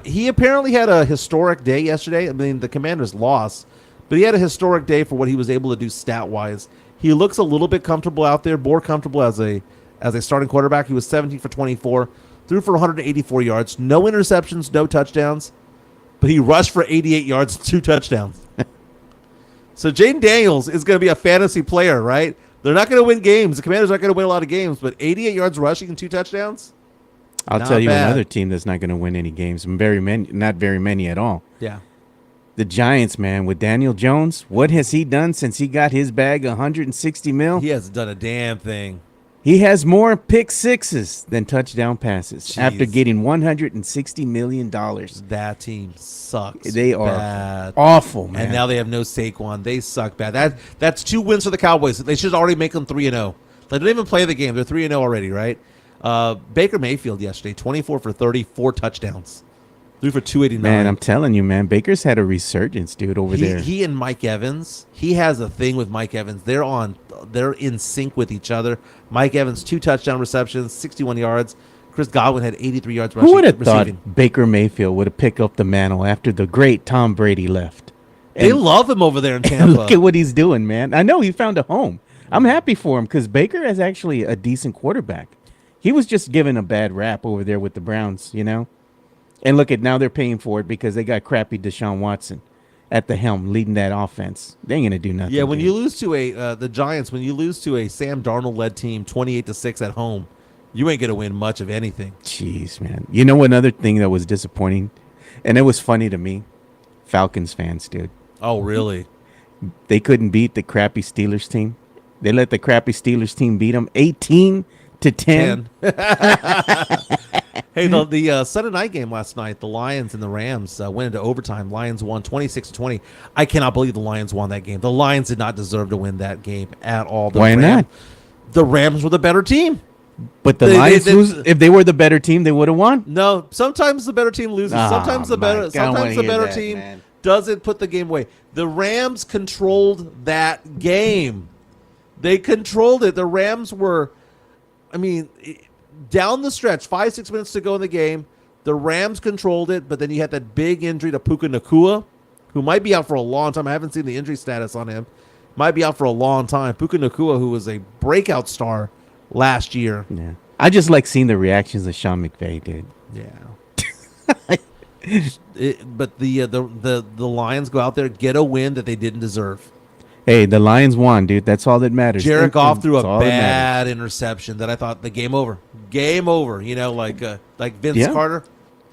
He apparently had a historic day yesterday. I mean, the Commanders lost, but he had a historic day for what he was able to do stat-wise. He looks a little bit comfortable out there, more comfortable as a starting quarterback. He was 17 for 24, threw for 184 yards, no interceptions, no touchdowns, but he rushed for 88 yards, 2 touchdowns. So Jaden Daniels is going to be a fantasy player, right? They're not going to win games. The Commanders aren't going to win a lot of games, but 88 yards rushing and 2 touchdowns? I'll Not tell you bad. another team that's not going to win any games. Not very many at all. Yeah. The Giants, man, with Daniel Jones. What has he done since he got his bag of $160 million? He hasn't done a damn thing. He has more pick sixes than touchdown passes Jeez. after getting $160 million. That team sucks. They are bad. awful, man. And now they have no Saquon. They suck bad. That's 2 wins for the Cowboys. They should already make them 3-0. They don't even play the game. They're 3-0 already, right? Baker Mayfield yesterday, 24 for 30, 4 touchdowns. 3 for 289. Man, I'm telling you, man, Baker's had a resurgence, dude, over there. He and Mike Evans, he has a thing with Mike Evans. They're in sync with each other. Mike Evans, 2 touchdown receptions, 61 yards. Chris Godwin had 83 yards rushing. Who would have thought receiving. Baker Mayfield would have picked up the mantle after the great Tom Brady left? They And- love him over there in and Tampa. look at what he's doing, man. I know he found a home. I'm happy for him because Baker is actually a decent quarterback. He was just given a bad rap over there with the Browns, you know? And look at now they're paying for it because they got crappy Deshaun Watson at the helm leading that offense. They ain't going to do nothing. Yeah, when dude. you lose to the Giants, when you lose to a Sam Darnold-led team 28-6 at home, you ain't going to win much of anything. Jeez, man. You know another thing that was disappointing? And it was funny to me? Falcons fans, dude. Oh, really? They couldn't beat the crappy Steelers team. They let the crappy Steelers team beat them 18-10. 10. Hey, the Sunday night game last night, the Lions and the Rams went into overtime. Lions won 26-20. I cannot believe the Lions won that game. The Lions did not deserve to win that game at all. Why not? The Rams were the better team. But the Lions, if they were the better team, they would have won. No, sometimes the better team loses. Oh, Sometimes the better Mike, I don't wanna hear that, team man. doesn't put the game away. The Rams controlled that game. They controlled it. The Rams were, down the stretch, 5-6 minutes to go in the game, the Rams controlled it, but then you had that big injury to Puka Nacua, who might be out for a long time. I haven't seen the injury status on him. Might be out for a long time. Puka Nacua, who was a breakout star last year. Yeah. I just like seeing the reactions of Sean McVay, dude. Yeah. But the Lions go out there, get a win that they didn't deserve. Hey, the Lions won, dude. That's all that matters. Jared Goff threw a That's all that matters. bad interception that I thought the game over. Game over. You know, like Vince Yeah. Carter.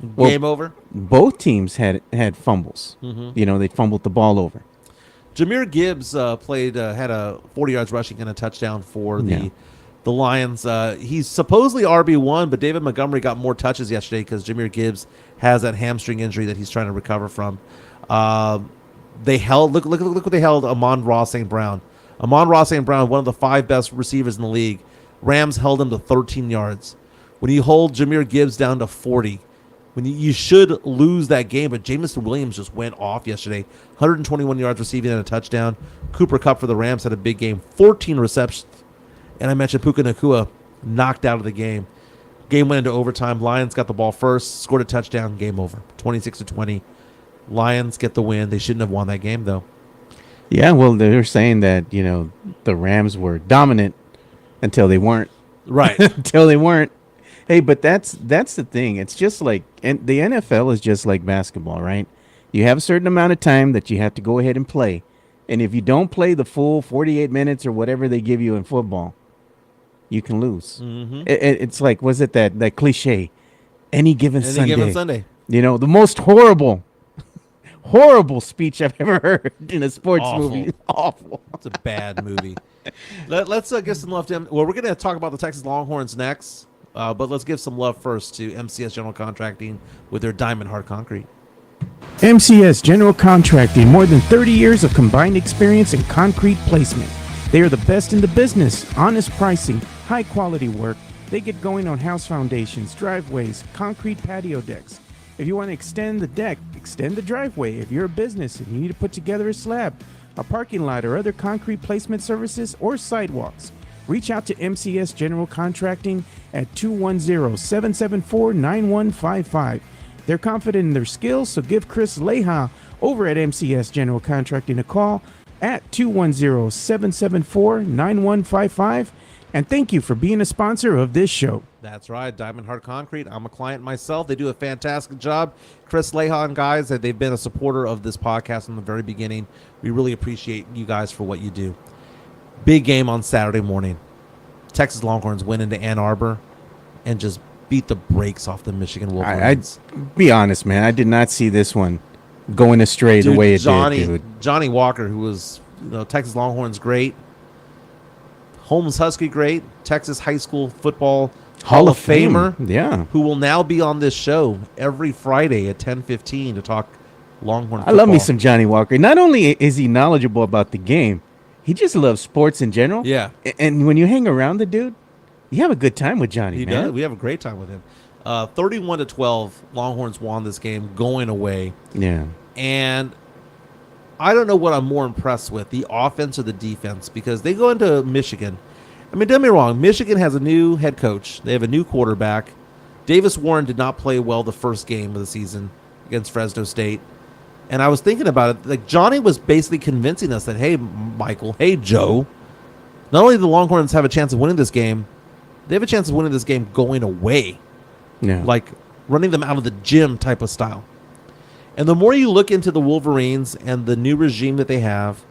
Well, Game over. Both teams had fumbles. Mm-hmm. You know, they fumbled the ball over. Jameer Gibbs had a 40 yards rushing and a touchdown for the Lions. He's supposedly RB1, but David Montgomery got more touches yesterday because Jameer Gibbs has that hamstring injury that he's trying to recover from. They held look what they held Amon-Ra St. Brown. Amon-Ra St. Brown, one of the 5 best receivers in the league. Rams held him to 13 yards. When you hold Jahmyr Gibbs down to 40, when you should lose that game, but Jameson Williams just went off yesterday. 121 yards receiving and a touchdown. Cooper Kupp for the Rams had a big game, 14 receptions. And I mentioned Puka Nacua knocked out of the game. Game went into overtime. Lions got the ball first, scored a touchdown, game over. 26-20. Lions get the win. They shouldn't have won that game, though. Yeah, well, they're saying that, the Rams were dominant until they weren't. Right. Until they weren't. Hey, but that's the thing. It's just like, and the NFL is just like basketball, right? You have a certain amount of time that you have to go ahead and play. And if you don't play the full 48 minutes or whatever they give you in football, you can lose. Mm-hmm. It's like, was it that cliche? Any given Sunday. The most horrible speech I've ever heard in a sports Awful. movie. Awful. It's a bad movie. Let's get some love to him. Well, we're going to talk about the Texas Longhorns next, but let's give some love first to MCS General Contracting with their Diamond Hard Concrete. MCS General Contracting, more than 30 years of combined experience in concrete placement. They are the best in the business. Honest pricing, high quality work. They get going on house foundations, driveways, concrete patio decks. If you want to extend the deck, extend the driveway. If you're a business and you need to put together a slab, a parking lot, or other concrete placement services or sidewalks, reach out to MCS General Contracting at 210-774-9155. They're confident in their skills, so give Chris Leha over at MCS General Contracting a call at 210-774-9155. And thank you for being a sponsor of this show. That's right, Diamond Hard Concrete. I'm a client myself. They do a fantastic job. Chris Leha and guys, they've been a supporter of this podcast from the very beginning. We really appreciate you guys for what you do. Big game on Saturday morning. Texas Longhorns went into Ann Arbor and just beat the brakes off the Michigan Wolverines. I'd be honest, man. I did not see this one going astray the way it did, dude. Johnny Walker, who was Texas Longhorns great, Holmes Husky great, Texas high school football Hall of Famer, yeah, who will now be on this show every Friday at 10:15 to talk Longhorn football. I love me some Johnny Walker. Not only is he knowledgeable about the game, he just loves sports in general. Yeah. And when you hang around the dude, you have a good time with Johnny, He man. does. We have a great time with him. 31-12, Longhorns won this game going away. Yeah. And I don't know what I'm more impressed with, the offense or the defense, because they go into Michigan. I mean, don't get me wrong. Michigan has a new head coach. They have a new quarterback. Davis Warren did not play well the first game of the season against Fresno State. And I was thinking about it. Like, Johnny was basically convincing us that, hey, Michael, hey, Joe, not only do the Longhorns have a chance of winning this game, they have a chance of winning this game going away. Yeah. Like running them out of the gym type of style. And the more you look into the Wolverines and the new regime that they have,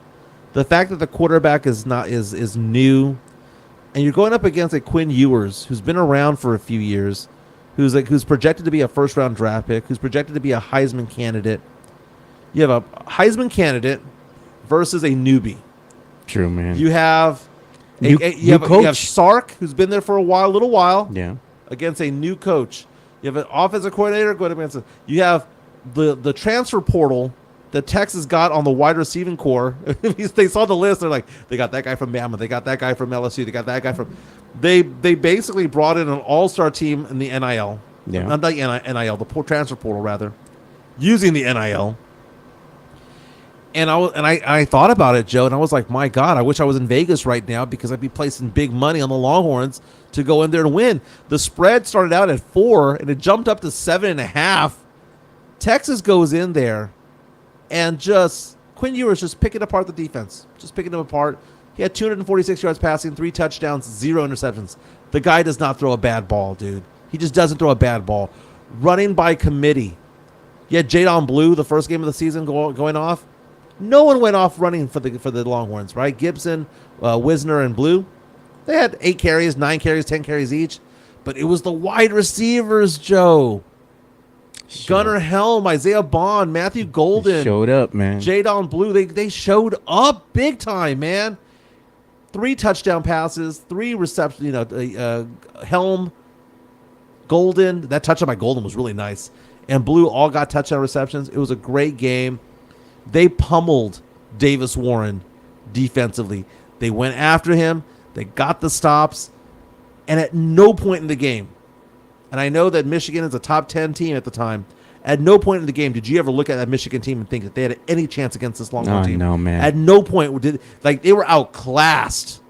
the fact that the quarterback is new, and you're going up against a Quinn Ewers who's been around for a few years, who's projected to be a first-round draft pick, who's projected to be a Heisman candidate. You have a Heisman candidate versus a newbie. True, man. You have you have Sark, who's been there for a little while. Yeah. Against a new coach. You have an offensive coordinator going against it. You have the transfer portal that Texas got on the wide receiving core. They saw the list. They're like, they got that guy from Bama. They got that guy from LSU. They got that guy from. They basically brought in an all-star team in the NIL. Yeah. Not the NIL, the transfer portal rather, using the NIL. And I thought about it, Joe, and I was like, my God, I wish I was in Vegas right now because I'd be placing big money on the Longhorns to go in there and win. The spread started out at 4, and it jumped up to 7.5. Texas goes in there, and Quinn Ewers just picking apart the defense, just picking them apart. He had 246 yards passing, 3 touchdowns, 0 interceptions. The guy does not throw a bad ball, dude. He just doesn't throw a bad ball. Running by committee. You had Jadon Blue, the first game of the season, going off. No one went off running for the Longhorns, right? Gibson, Wisner, and Blue. They had 8 carries, 9 carries, 10 carries each. But it was the wide receivers, Joe. Sure. Gunnar Helm, Isaiah Bond, Matthew Golden. They showed up, man. Jadon Blue. They showed up big time, man. 3 touchdown passes, 3 receptions. Helm, Golden. That touchdown by Golden was really nice. And Blue all got touchdown receptions. It was a great game. They pummeled Davis Warren defensively. They went after him. They got the stops. And at no point in the game, and I know that Michigan is a top 10 team at the time, at no point in the game did you ever look at that Michigan team and think that they had any chance against this Longhorn team. No, man. At no point they were outclassed.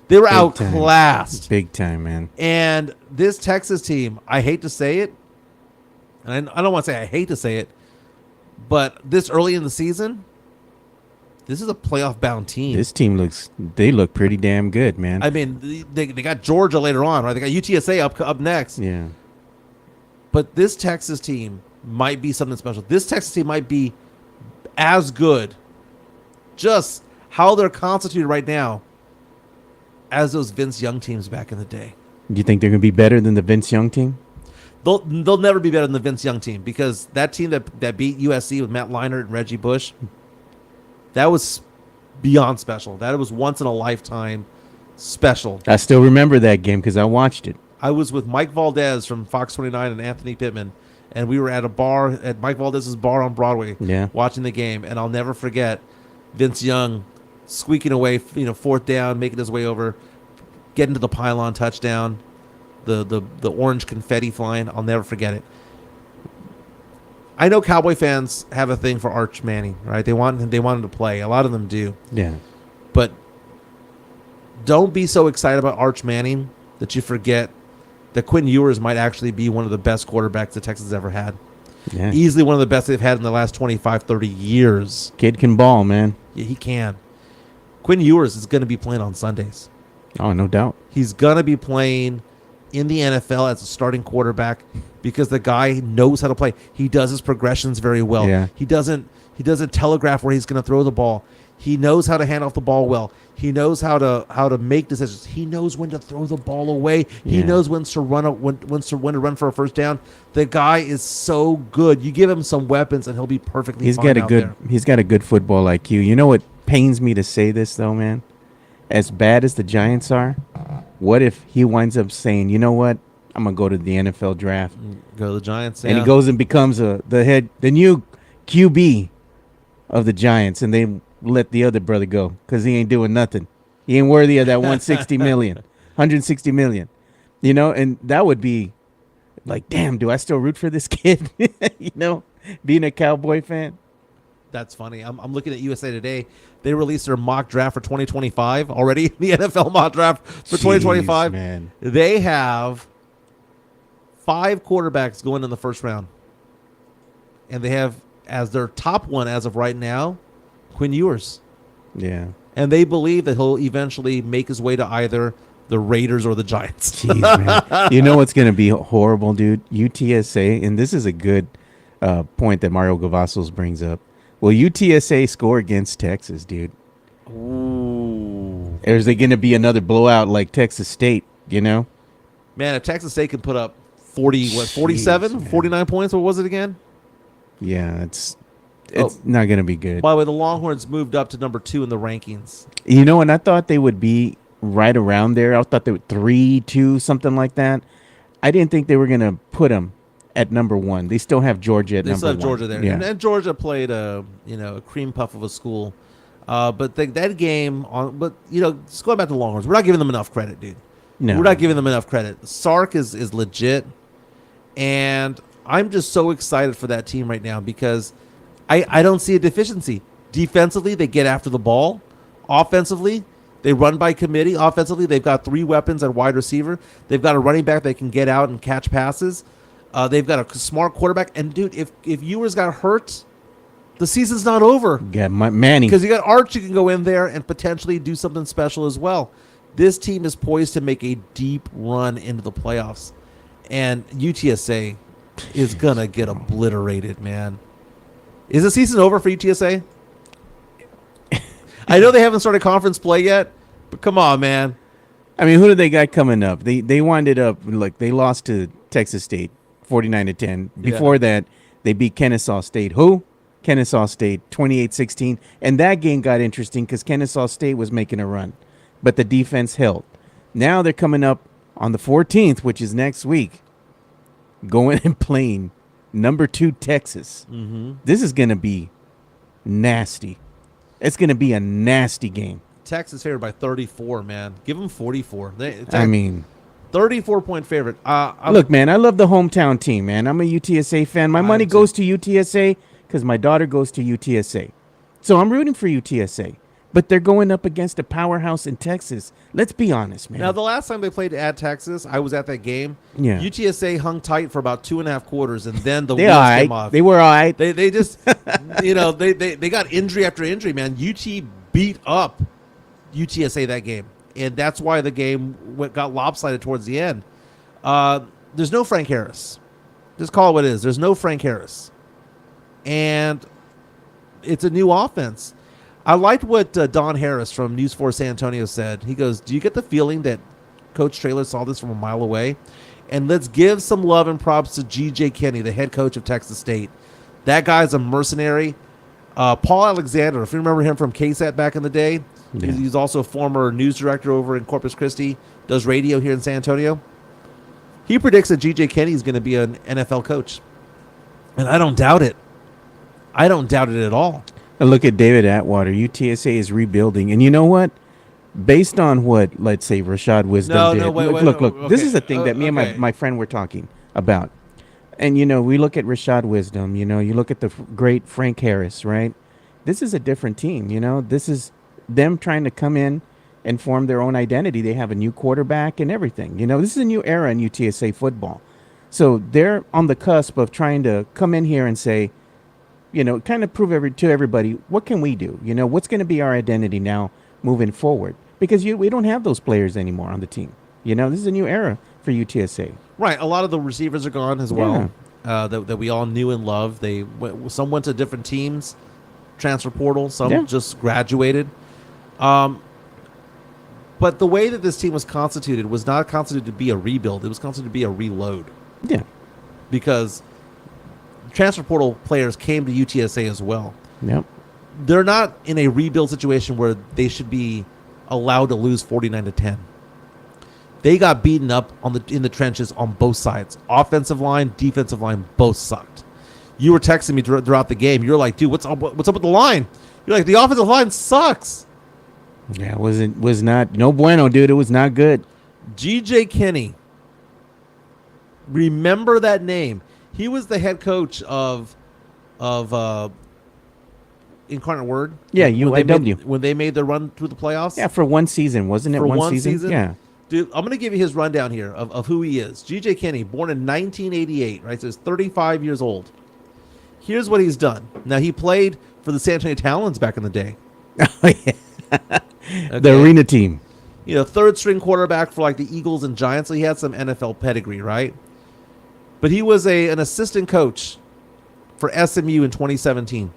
They were outclassed. Big time, man. And this Texas team, I hate to say it, and I don't want to say I hate to say it, but this early in the season, this is a playoff-bound team. This team they look pretty damn good, man. I mean, they got Georgia later on, right? They got UTSA up next. Yeah. But this Texas team might be something special. This Texas team might be as good, just how they're constituted right now, as those Vince Young teams back in the day. Do you think they're going to be better than the Vince Young team? They'll never be better than the Vince Young team, because that team that beat USC with Matt Leinart and Reggie Bush, that was beyond special. That was once in a lifetime special. I still remember that game because I watched it. I was with Mike Valdez from Fox 29 and Anthony Pittman, and we were at a bar at Mike Valdez's bar on Broadway, watching the game. And I'll never forget Vince Young squeaking away, fourth down, making his way over, getting to the pylon touchdown, the orange confetti flying. I'll never forget it. I know Cowboy fans have a thing for Arch Manning, right? They want him to play. A lot of them do. Yeah. But don't be so excited about Arch Manning that you forget that Quinn Ewers might actually be one of the best quarterbacks the Texans ever had. Yeah. Easily one of the best they've had in the last 25, 30 years. Kid can ball, man. Yeah, he can. Quinn Ewers is going to be playing on Sundays. Oh, no doubt. He's going to be playing in the NFL as a starting quarterback because the guy knows how to play. He does his progressions very well. Yeah. He doesn't telegraph where he's going to throw the ball. He knows how to hand off the ball well. He knows how to make decisions. He knows when to throw the ball away. He knows when to run for a first down. The guy is so good. You give him some weapons and he'll be perfectly fine out there. He's got a good football IQ. You know what pains me to say this though, man? As bad as the Giants are, what if he winds up saying, "You know what? I'm gonna go to the NFL draft." Go to the Giants, and he goes and becomes the new QB of the Giants, and they let the other brother go because he ain't doing nothing. He ain't worthy of that 160 million. And that would be like, damn, do I still root for this kid? Being a Cowboy fan. That's funny. I'm looking at USA Today. They released their mock draft for 2025 already. The NFL mock draft for 2025. Man. They have 5 quarterbacks going in the first round. And they have as their top one as of right now, Quinn Ewers. Yeah. And they believe that he'll eventually make his way to either the Raiders or the Giants. Jeez, man. You know what's going to be horrible, dude? UTSA, and this is a good point that Mario Gavassos brings up. Will UTSA score against Texas, dude? Ooh. Or is there going to be another blowout like Texas State, Man, if Texas State can put up 47, 49 points, what was it again? Yeah, it's not going to be good. By the way, the Longhorns moved up to number 2 in the rankings. And I thought they would be right around there. I thought they were 3-2, something like that. I didn't think they were going to put them at number 1. They still have Georgia at number 1. They still have Georgia there. Yeah. And Georgia played a cream puff of a school. But that game, just going back to the Longhorns, we're not giving them enough credit, dude. No. We're not giving them enough credit. Sark is legit. And I'm just so excited for that team right now because I don't see a deficiency. Defensively, they get after the ball. Offensively, they run by committee. Offensively, they've got 3 weapons at wide receiver. They've got a running back that can get out and catch passes. They've got a smart quarterback. And, dude, if Ewers got hurt, the season's not over. Yeah, Manning. Because you got Arch, you can go in there and potentially do something special as well. This team is poised to make a deep run into the playoffs. And UTSA is going to get obliterated, man. Is the season over for UTSA? I know they haven't started conference play yet, but come on, man. I mean, who do they got coming up? They winded up, they lost to Texas State 49-10. Before that, they beat Kennesaw State. Who? Kennesaw State 28-16. And that game got interesting because Kennesaw State was making a run, but the defense held. Now they're coming up on the 14th, which is next week, going and playing number 2 Texas. Mm-hmm. This is going to be nasty. It's going to be a nasty game. Texas favored by 34, man. Give them 44. 34-point favorite. Look, man, I love the hometown team, man. I'm a UTSA fan. My money goes to UTSA because my daughter goes to UTSA. So I'm rooting for UTSA. But they're going up against a powerhouse in Texas. Let's be honest, man. Now, the last time they played at Texas, I was at that game. Yeah. UTSA hung tight for about 2.5 quarters, and then the They wheels all right. came off. They were all right. They just, they got injury after injury, man. UT beat up UTSA that game, and that's why the game got lopsided towards the end. There's no Frank Harris. Just call it what it is. There's no Frank Harris. And it's a new offense. I liked what Don Harris from News 4 San Antonio said. He goes, do you get the feeling that Coach Traylor saw this from a mile away? And let's give some love and props to G.J. Kinney, the head coach of Texas State. That guy's a mercenary. Paul Alexander, if you remember him from KSAT back in the day, he's also a former news director over in Corpus Christi, does radio here in San Antonio. He predicts that G.J. Kinney is going to be an NFL coach. And I don't doubt it. I don't doubt it at all. And look at David Atwater. UTSA is rebuilding. And you know what? Based on what, let's say, Rashad Wisdom did. Look. Okay. This is the thing that me and my friend were talking about. And, we look at Rashad Wisdom. You look at the great Frank Harris, right? This is a different team. This is them trying to come in and form their own identity. They have a new quarterback and everything. This is a new era in UTSA football. So they're on the cusp of trying to come in here and say, kind of prove to everybody, what can we do? What's going to be our identity now moving forward? Because we don't have those players anymore on the team. This is a new era for UTSA. Right. A lot of the receivers are gone as well that we all knew and loved. Some went to different teams, transfer portal. Some just graduated. But the way that this team was constituted was not constituted to be a rebuild. It was constituted to be a reload. Yeah. Because transfer portal players came to UTSA as well. Yep. They're not in a rebuild situation where they should be allowed to lose 49-10. They got beaten up in the trenches on both sides. Offensive line, defensive line, both sucked. You were texting me throughout the game. You're like, dude, what's up with the line? You're like, the offensive line sucks. Yeah, was not no bueno, dude. It was not good. G.J. Kinney. Remember that name. He was the head coach of Incarnate Word. Yeah, UIW. When they made their run through the playoffs. Yeah, for one season, wasn't it? For one season? Yeah. Dude, I'm going to give you his rundown here of who he is. G.J. Kinney, born in 1988, right? So he's 35 years old. Here's what he's done. Now, he played for the San Antonio Talons back in the day. Oh, yeah. Okay. The arena team. Third string quarterback for like the Eagles and Giants. So he had some NFL pedigree, right? But he was an assistant coach for SMU in 2017.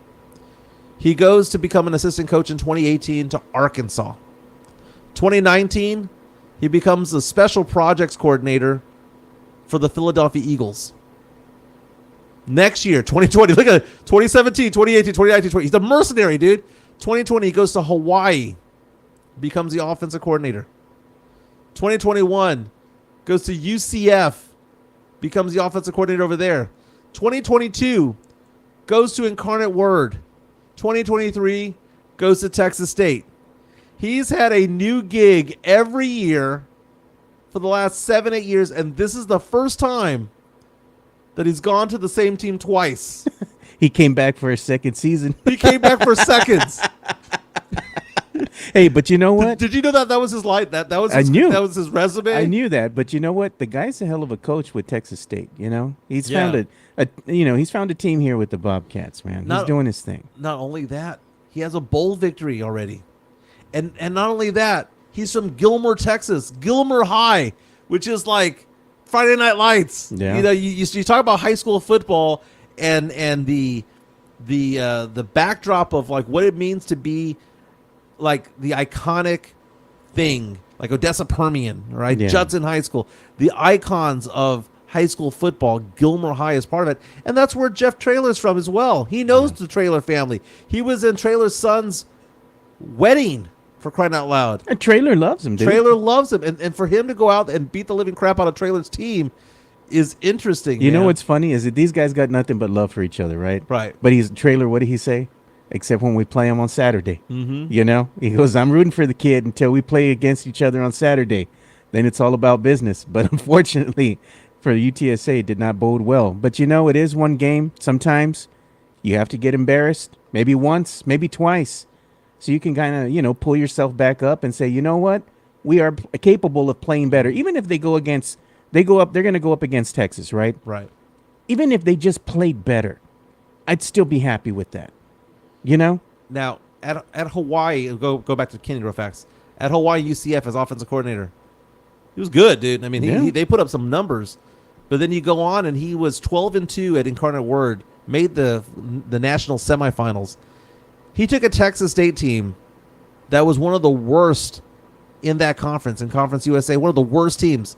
He goes to become an assistant coach in 2018 to Arkansas. 2019, he becomes the special projects coordinator for the Philadelphia Eagles. Next year, 2020, look at it, 2017, 2018, 2019, 20. He's a mercenary, dude. 2020, he goes to Hawaii, becomes the offensive coordinator. 2021, goes to UCF, becomes the offensive coordinator over there. 2022, goes to Incarnate Word. 2023, goes to Texas State. He's had a new gig every year for the last 7-8 years, and this is the first time that he's gone to the same team twice. He came back for a second season. He came back for seconds. Hey, but you know what? Did you know that was his light? That was his, I knew. That was his resume. I knew that, but you know what? The guy's a hell of a coach with Texas State. He's found he's found a team here with the Bobcats. Man, he's doing his thing. Not only that, he has a bowl victory already, and not only that, he's from Gilmer, Texas, Gilmer High, which is like Friday Night Lights. Yeah. You talk about high school football and the backdrop of like what it means to be like the iconic thing, like Odessa Permian, right? Yeah. Judson High School, the icons of high school football. Gilmer High is part of it, and that's where Jeff Traylor's from as well. He knows the Traylor family. He was in Traylor's son's wedding, for crying out loud. And Traylor loves him, dude. Traylor loves him, and for him to go out and beat the living crap out of Traylor's team is interesting. You know what's funny is that these guys got nothing but love for each other, right? Right. But Traylor, what did he say? except when we play them on Saturday. Mm-hmm. You know, he goes, I'm rooting for the kid until we play against each other on Saturday. Then it's all about business. But unfortunately for UTSA, it did not bode well. But, you know, it is one game. Sometimes you have to get embarrassed, maybe once, maybe twice, so you can kind of, you know, pull yourself back up and say, you know what, we are capable of playing better. Even if they're going to go up against Texas, right? Right. Even if they just played better, I'd still be happy with that. You know? Now, at Hawaii, go back to Kenny real fast. At Hawaii UCF as offensive coordinator, he was good, dude. I mean, they put up some numbers. But then you go on, and he was 12-2 at Incarnate Word, made the national semifinals. He took a Texas State team that was one of the worst in that conference, in Conference USA, one of the worst teams,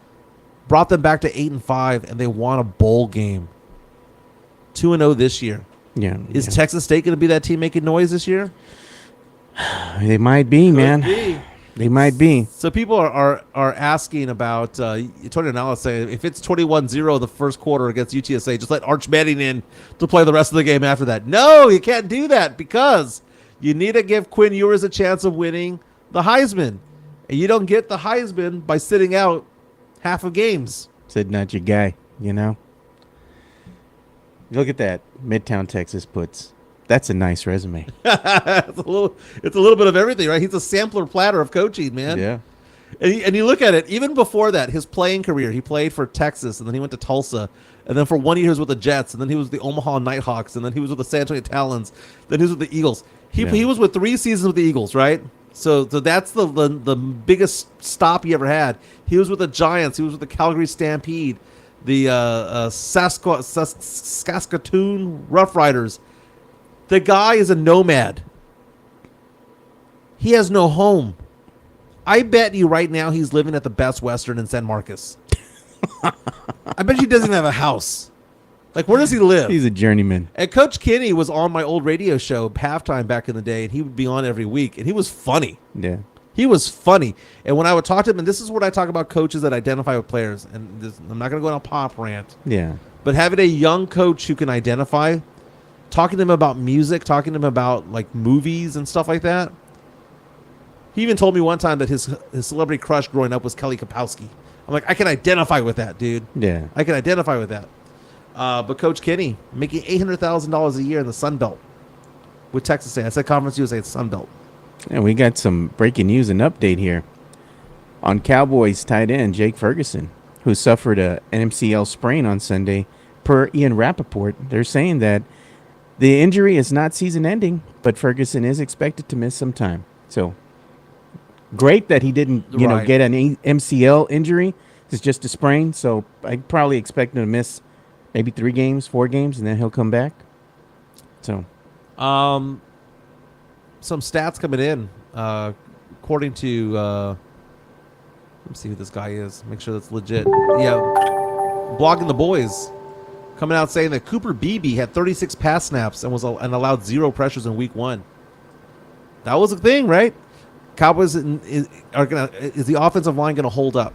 brought them back to 8-5, and they won a bowl game. 2-0 this year. Yeah. Is Texas State going to be that team making noise this year? They might be, man. Be. They might be. So people are asking about Tony Anala saying if it's 21-0 the first quarter against UTSA, just let Arch Manning in to play the rest of the game after that. No, you can't do that because you need to give Quinn Ewers a chance of winning the Heisman. And you don't get the Heisman by sitting out half of games. Said not your guy, you know? Look at that. Midtown Texas puts. That's a nice resume. It's a little bit of everything, right? He's a sampler platter of coaching, man. Yeah. And you look at it, even before that, his playing career, he played for Texas, and then he went to Tulsa, and then for 1 year he was with the Jets, and then he was with the Omaha Nighthawks, and then he was with the San Antonio Talons, then he was with the Eagles. He was with 3 seasons with the Eagles, right? So that's the biggest stop he ever had. He was with the Giants. He was with the Calgary Stampede, the Saskatoon Roughriders. The guy is a nomad. He has no home. I bet you right now he's living at the Best Western in San Marcos. I bet he doesn't even have a house. Like, where does he live? He's a journeyman. And Coach Kinney was on my old radio show, Halftime, back in the day, and he would be on every week, and he was funny. Yeah. He was funny. And when I would talk to him, and this is what I talk about coaches that identify with players, and I'm not going to go on a pop rant. Yeah. But having a young coach who can identify, talking to him about music, talking to him about like movies and stuff like that. He even told me one time that his celebrity crush growing up was Kelly Kapowski. I'm like, I can identify with that, dude. Yeah. I can identify with that. But Coach Kinney making $800,000 a year in the Sun Belt with Texas State. I said Conference USA, it's Sun Belt. And we got some breaking news and update here on Cowboys tight end Jake Ferguson, who suffered a MCL sprain on Sunday. Per Ian Rappaport, they're saying that the injury is not season-ending, but Ferguson is expected to miss some time. So, great that he didn't, get an MCL injury. It's just a sprain, so I probably expect him to miss maybe 3 games, 4 games, and then he'll come back. So, some stats coming in. According to, let me see who this guy is. Make sure that's legit. Yeah, Blogging the Boys. Coming out saying that Cooper Beebe had 36 pass snaps and allowed 0 pressures in week 1. That was a thing, right? Cowboys is the offensive line going to hold up?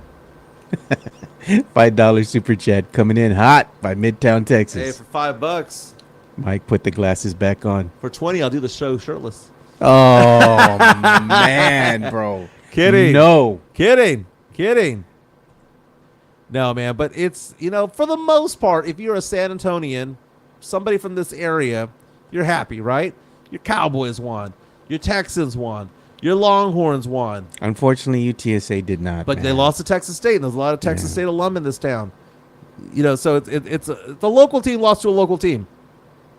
$5 super chat coming in hot by Midtown Texas. Hey, for $5, Mike put the glasses back on. For 20, I'll do the show shirtless. Oh man, bro. Kidding. No. Kidding. No, man, but it's, for the most part, if you're a San Antonian, somebody from this area, you're happy, right? Your Cowboys won. Your Texans won. Your Longhorns won. Unfortunately, UTSA did not. But they lost to Texas State, and there's a lot of Texas State alum in this town. So it's the local team lost to a local team.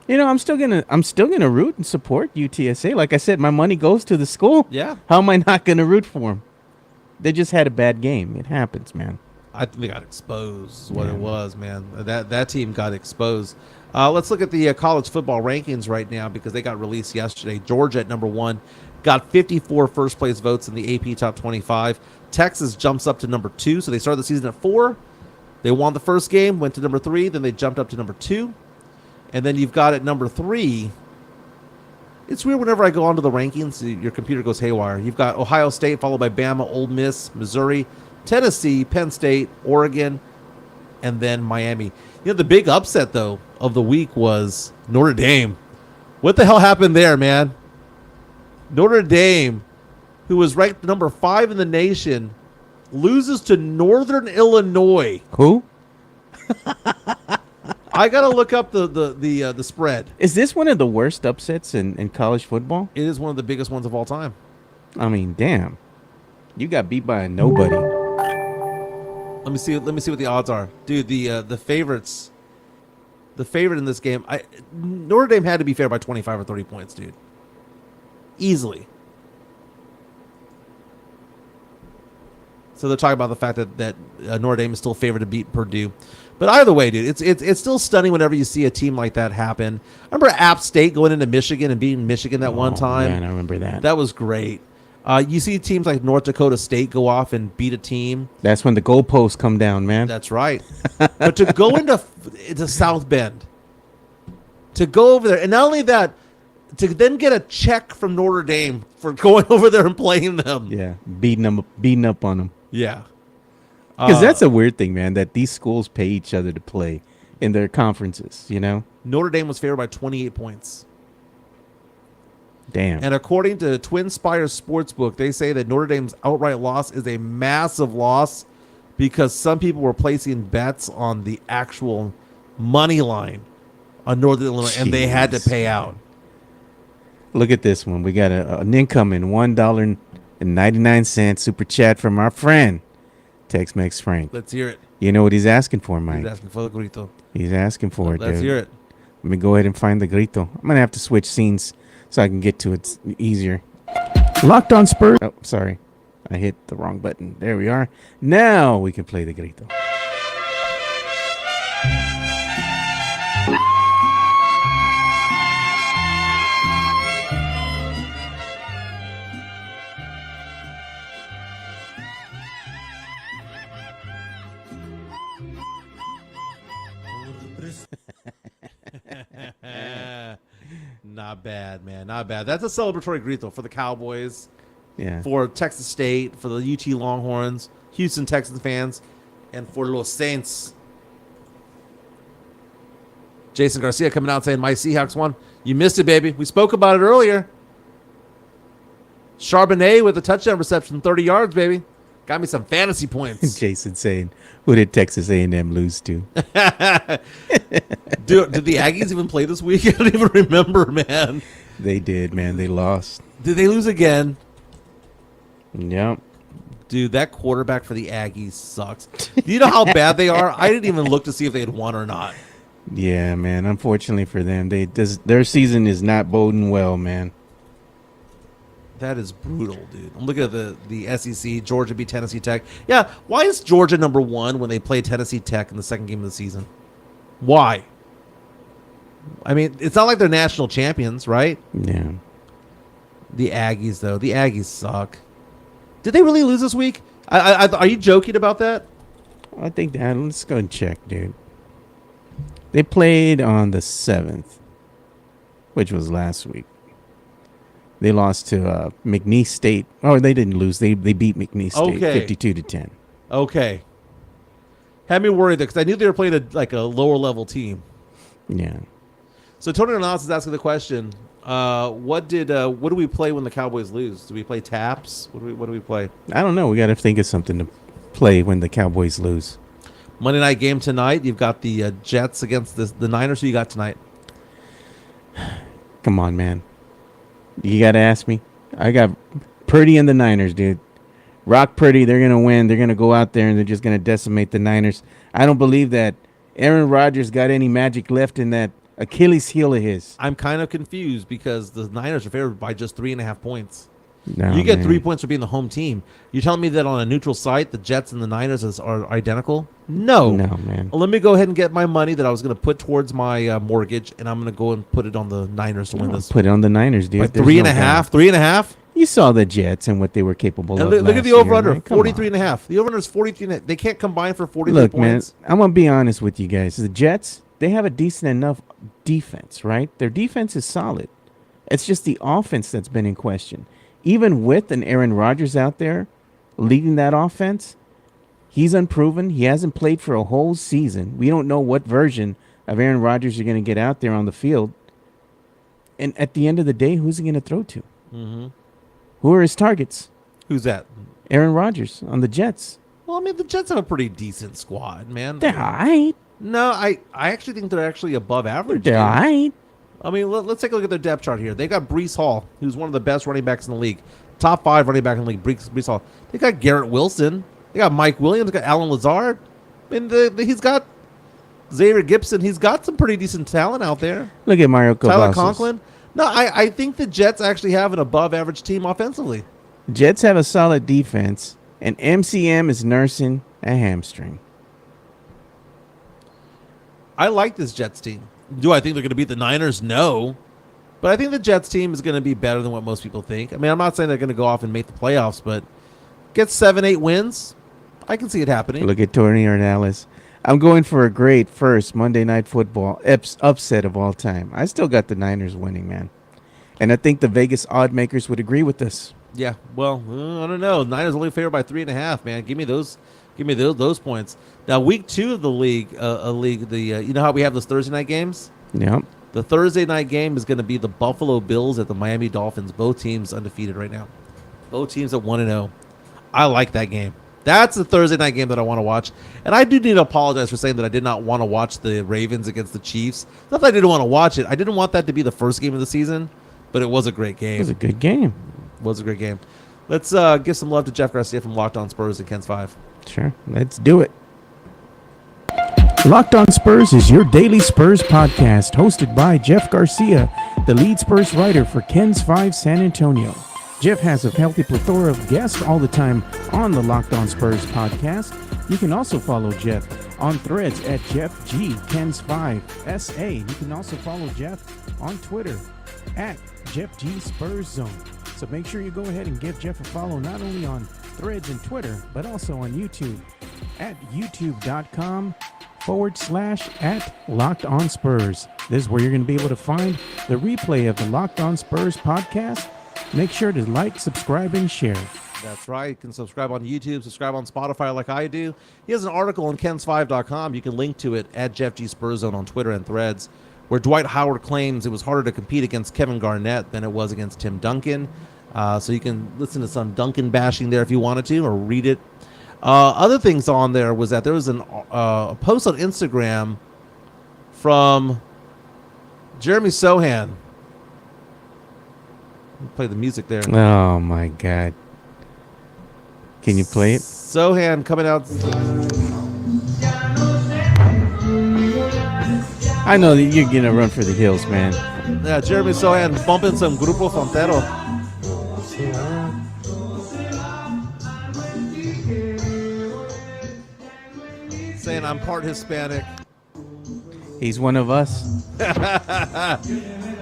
I'm still gonna root and support UTSA. Like I said, my money goes to the school. Yeah. How am I not gonna root for them? They just had a bad game. It happens, man. I think they got exposed. Is what it was, man. That team got exposed. Let's look at the college football rankings right now because they got released yesterday. Georgia at number 1 got 54 first-place votes in the AP Top 25. Texas jumps up to number 2, so they started the season at 4. They won the first game, went to number 3, then they jumped up to number 2. And then you've got at number 3, it's weird whenever I go onto the rankings, your computer goes haywire. You've got Ohio State followed by Bama, Ole Miss, Missouri, Tennessee, Penn State, Oregon, and then Miami. The big upset, though, of the week was Notre Dame What the hell happened there, man? Notre Dame, who was ranked number 5 in the nation, loses to Northern Illinois. Who? I gotta look up the spread. Is this one of the worst upsets in college football? It is one of the biggest ones of all time. I mean, damn. You got beat by a nobody. Let me see what the odds are, dude. The favorites. The favorite in this game, Notre Dame had to be fair by 25 or 30 points, dude. Easily. So they're talking about the fact that Notre Dame is still favored to beat Purdue. But either way, dude, it's still stunning whenever you see a team like that happen. I remember App State going into Michigan and beating Michigan that one time. Yeah, I remember that. That was great. You see teams like North Dakota State go off and beat a team. That's when the goalposts come down, man. That's right. But to go into South Bend, to go over there, and not only that, to then get a check from Notre Dame for going over there and playing them. Yeah, beating up on them. Yeah. Because that's a weird thing, man, that these schools pay each other to play in their conferences, you know? Notre Dame was favored by 28 points. Damn. And according to Twin Spires Sportsbook, they say that Notre Dame's outright loss is a massive loss because some people were placing bets on the actual money line on Northern Illinois, and they had to pay out. Look at this one. We got an incoming $1.99 super chat from our friend, Tex-Mex Frank. Let's hear it. You know what he's asking for, Mike? He's asking for the grito. He's asking for it, Let's dude. hear it. Let me go ahead and find the grito. I'm going to have to switch scenes so I can get to it easier. Locked on Spurs. Oh, sorry. I hit the wrong button. There we are. Now we can play the grito. Not bad, man. Not bad. That's a celebratory grito for the Cowboys, Yeah. for Texas State, for the UT Longhorns, Houston Texans fans, and for Los Saints. Jason Garcia coming out saying, my Seahawks won. You missed it, baby. We spoke about it earlier. Charbonnet with a touchdown reception, 30 yards, baby. Got me some fantasy points. Jason saying, who did Texas A&M lose to? Dude, did the Aggies even play this week? I don't even remember, man. They did, man. They lost. Did they lose again? Yep. Dude, that quarterback for the Aggies sucks. Do you know how bad they are? I didn't even look to see if they had won or not. Yeah, man. Unfortunately for them, their season is not boding well, man. That is brutal, dude. I'm looking at the SEC. Georgia beat Tennessee Tech. Yeah, why is Georgia number 1 when they play Tennessee Tech in the second game of the season? Why? I mean, it's not like they're national champions, right? Yeah. The Aggies, though. The Aggies suck. Did they really lose this week? Are you joking about that? I think that. Let's go and check, dude. They played on the 7th, which was last week. They lost to McNeese State. Oh, they didn't lose. They beat McNeese State 52-10. Okay. Had me worried because I knew they were playing a lower level team. Yeah. So Tony Ronaldo is asking the question: what do we play when the Cowboys lose? Do we play taps? What do we play? I don't know. We got to think of something to play when the Cowboys lose. Monday night game tonight. You've got the Jets against the Niners. Who you got tonight? Come on, man. You got to ask me. I got Purdy and the Niners, dude. Rock Purdy, they're going to win. They're going to go out there and they're just going to decimate the Niners. I don't believe that Aaron Rodgers got any magic left in that Achilles heel of his. I'm kind of confused because the Niners are favored by just 3.5 points. No, you get man. 3 points for being the home team. You're telling me that on a neutral site, the Jets and the Niners are identical? No. No, man. Well, let me go ahead and get my money that I was going to put towards my mortgage, and I'm going to go and put it on the Niners to win this. Put it on the Niners, dude. By There's 3.5? no doubt. 3.5? You saw the Jets and what they were capable And of. look at the last over-under, year, man. Come 43.5. The over-under is 43. They can't combine for 43 Look, points. man, I'm going to be honest with you guys. The Jets, they have a decent enough defense, right? Their defense is solid. It's just the offense that's been in question. Even with an Aaron Rodgers out there leading that offense, he's unproven. He hasn't played for a whole season. We don't know what version of Aaron Rodgers you're going to get out there on the field. And at the end of the day, who's he going to throw to? Mm-hmm. Who are his targets? Who's that? Aaron Rodgers on the Jets. Well, I mean, the Jets have a pretty decent squad, man. They're all right. No, I actually think they're actually above average. They're all right. I mean, let's take a look at their depth chart here. They got Breece Hall, who's one of the best running backs in the league. Top 5 running back in the league, Breece Hall. They got Garrett Wilson. They got Mike Williams. They got Alan Lazard. I mean, he's got Xavier Gibson. He's got some pretty decent talent out there. Look at Mario Cavazos. Tyler Conklin. No, I think the Jets actually have an above-average team offensively. Jets have a solid defense, and MCM is nursing a hamstring. I like this Jets team. Do I think they're going to beat the Niners? No. But I think the Jets team is going to be better than what most people think. I mean, I'm not saying they're going to go off and make the playoffs, but get 7-8 wins. I can see it happening. Look at Tony Ornelas. I'm going for a great first Monday Night Football upset of all time. I still got the Niners winning, man. And I think the Vegas odd makers would agree with this. Yeah, well, I don't know. Niners only favored by 3.5, man. Give me those points. Now, week 2 of the league, you know how we have those Thursday night games? Yep. The Thursday night game is going to be the Buffalo Bills at the Miami Dolphins. Both teams undefeated right now. Both teams at 1-0. I like that game. That's the Thursday night game that I want to watch. And I do need to apologize for saying that I did not want to watch the Ravens against the Chiefs. Not that I didn't want to watch it. I didn't want that to be the first game of the season, but it was a great game. It was a good game. It was a great game. Let's give some love to Jeff Garcia from Locked On Spurs and Ken's 5. Sure. Let's do it. Locked On Spurs is your daily Spurs podcast, hosted by Jeff Garcia, the lead Spurs writer for Ken's 5 San Antonio. Jeff has a healthy plethora of guests all the time on the Locked On Spurs podcast. You can also follow Jeff on Threads at Jeff G. Ken's 5 SA. You can also follow Jeff on Twitter at Jeff G. Spurs Zone. So make sure you go ahead and give Jeff a follow not only on Threads and Twitter, but also on YouTube at youtube.com/@Locked On Spurs. This is where you're going to be able to find the replay of the Locked On Spurs podcast. Make sure to like, subscribe, and share. That's right. You can subscribe on YouTube, subscribe on Spotify like I do. He has an article on Kens5.com. You can link to it at Jeff G. Spurs Zone on Twitter and Threads, where Dwight Howard claims it was harder to compete against Kevin Garnett than it was against Tim Duncan. So you can listen to some Duncan bashing there if you wanted to, or read it. Other things on there was that there was a post on Instagram from Jeremy Sohan. Play the music there. Oh, my God. Can you play it? Sohan coming out. I know that you're going to run for the hills, man. Yeah, Jeremy Sohan bumping some Grupo Frontero. Saying I'm part Hispanic. He's one of us.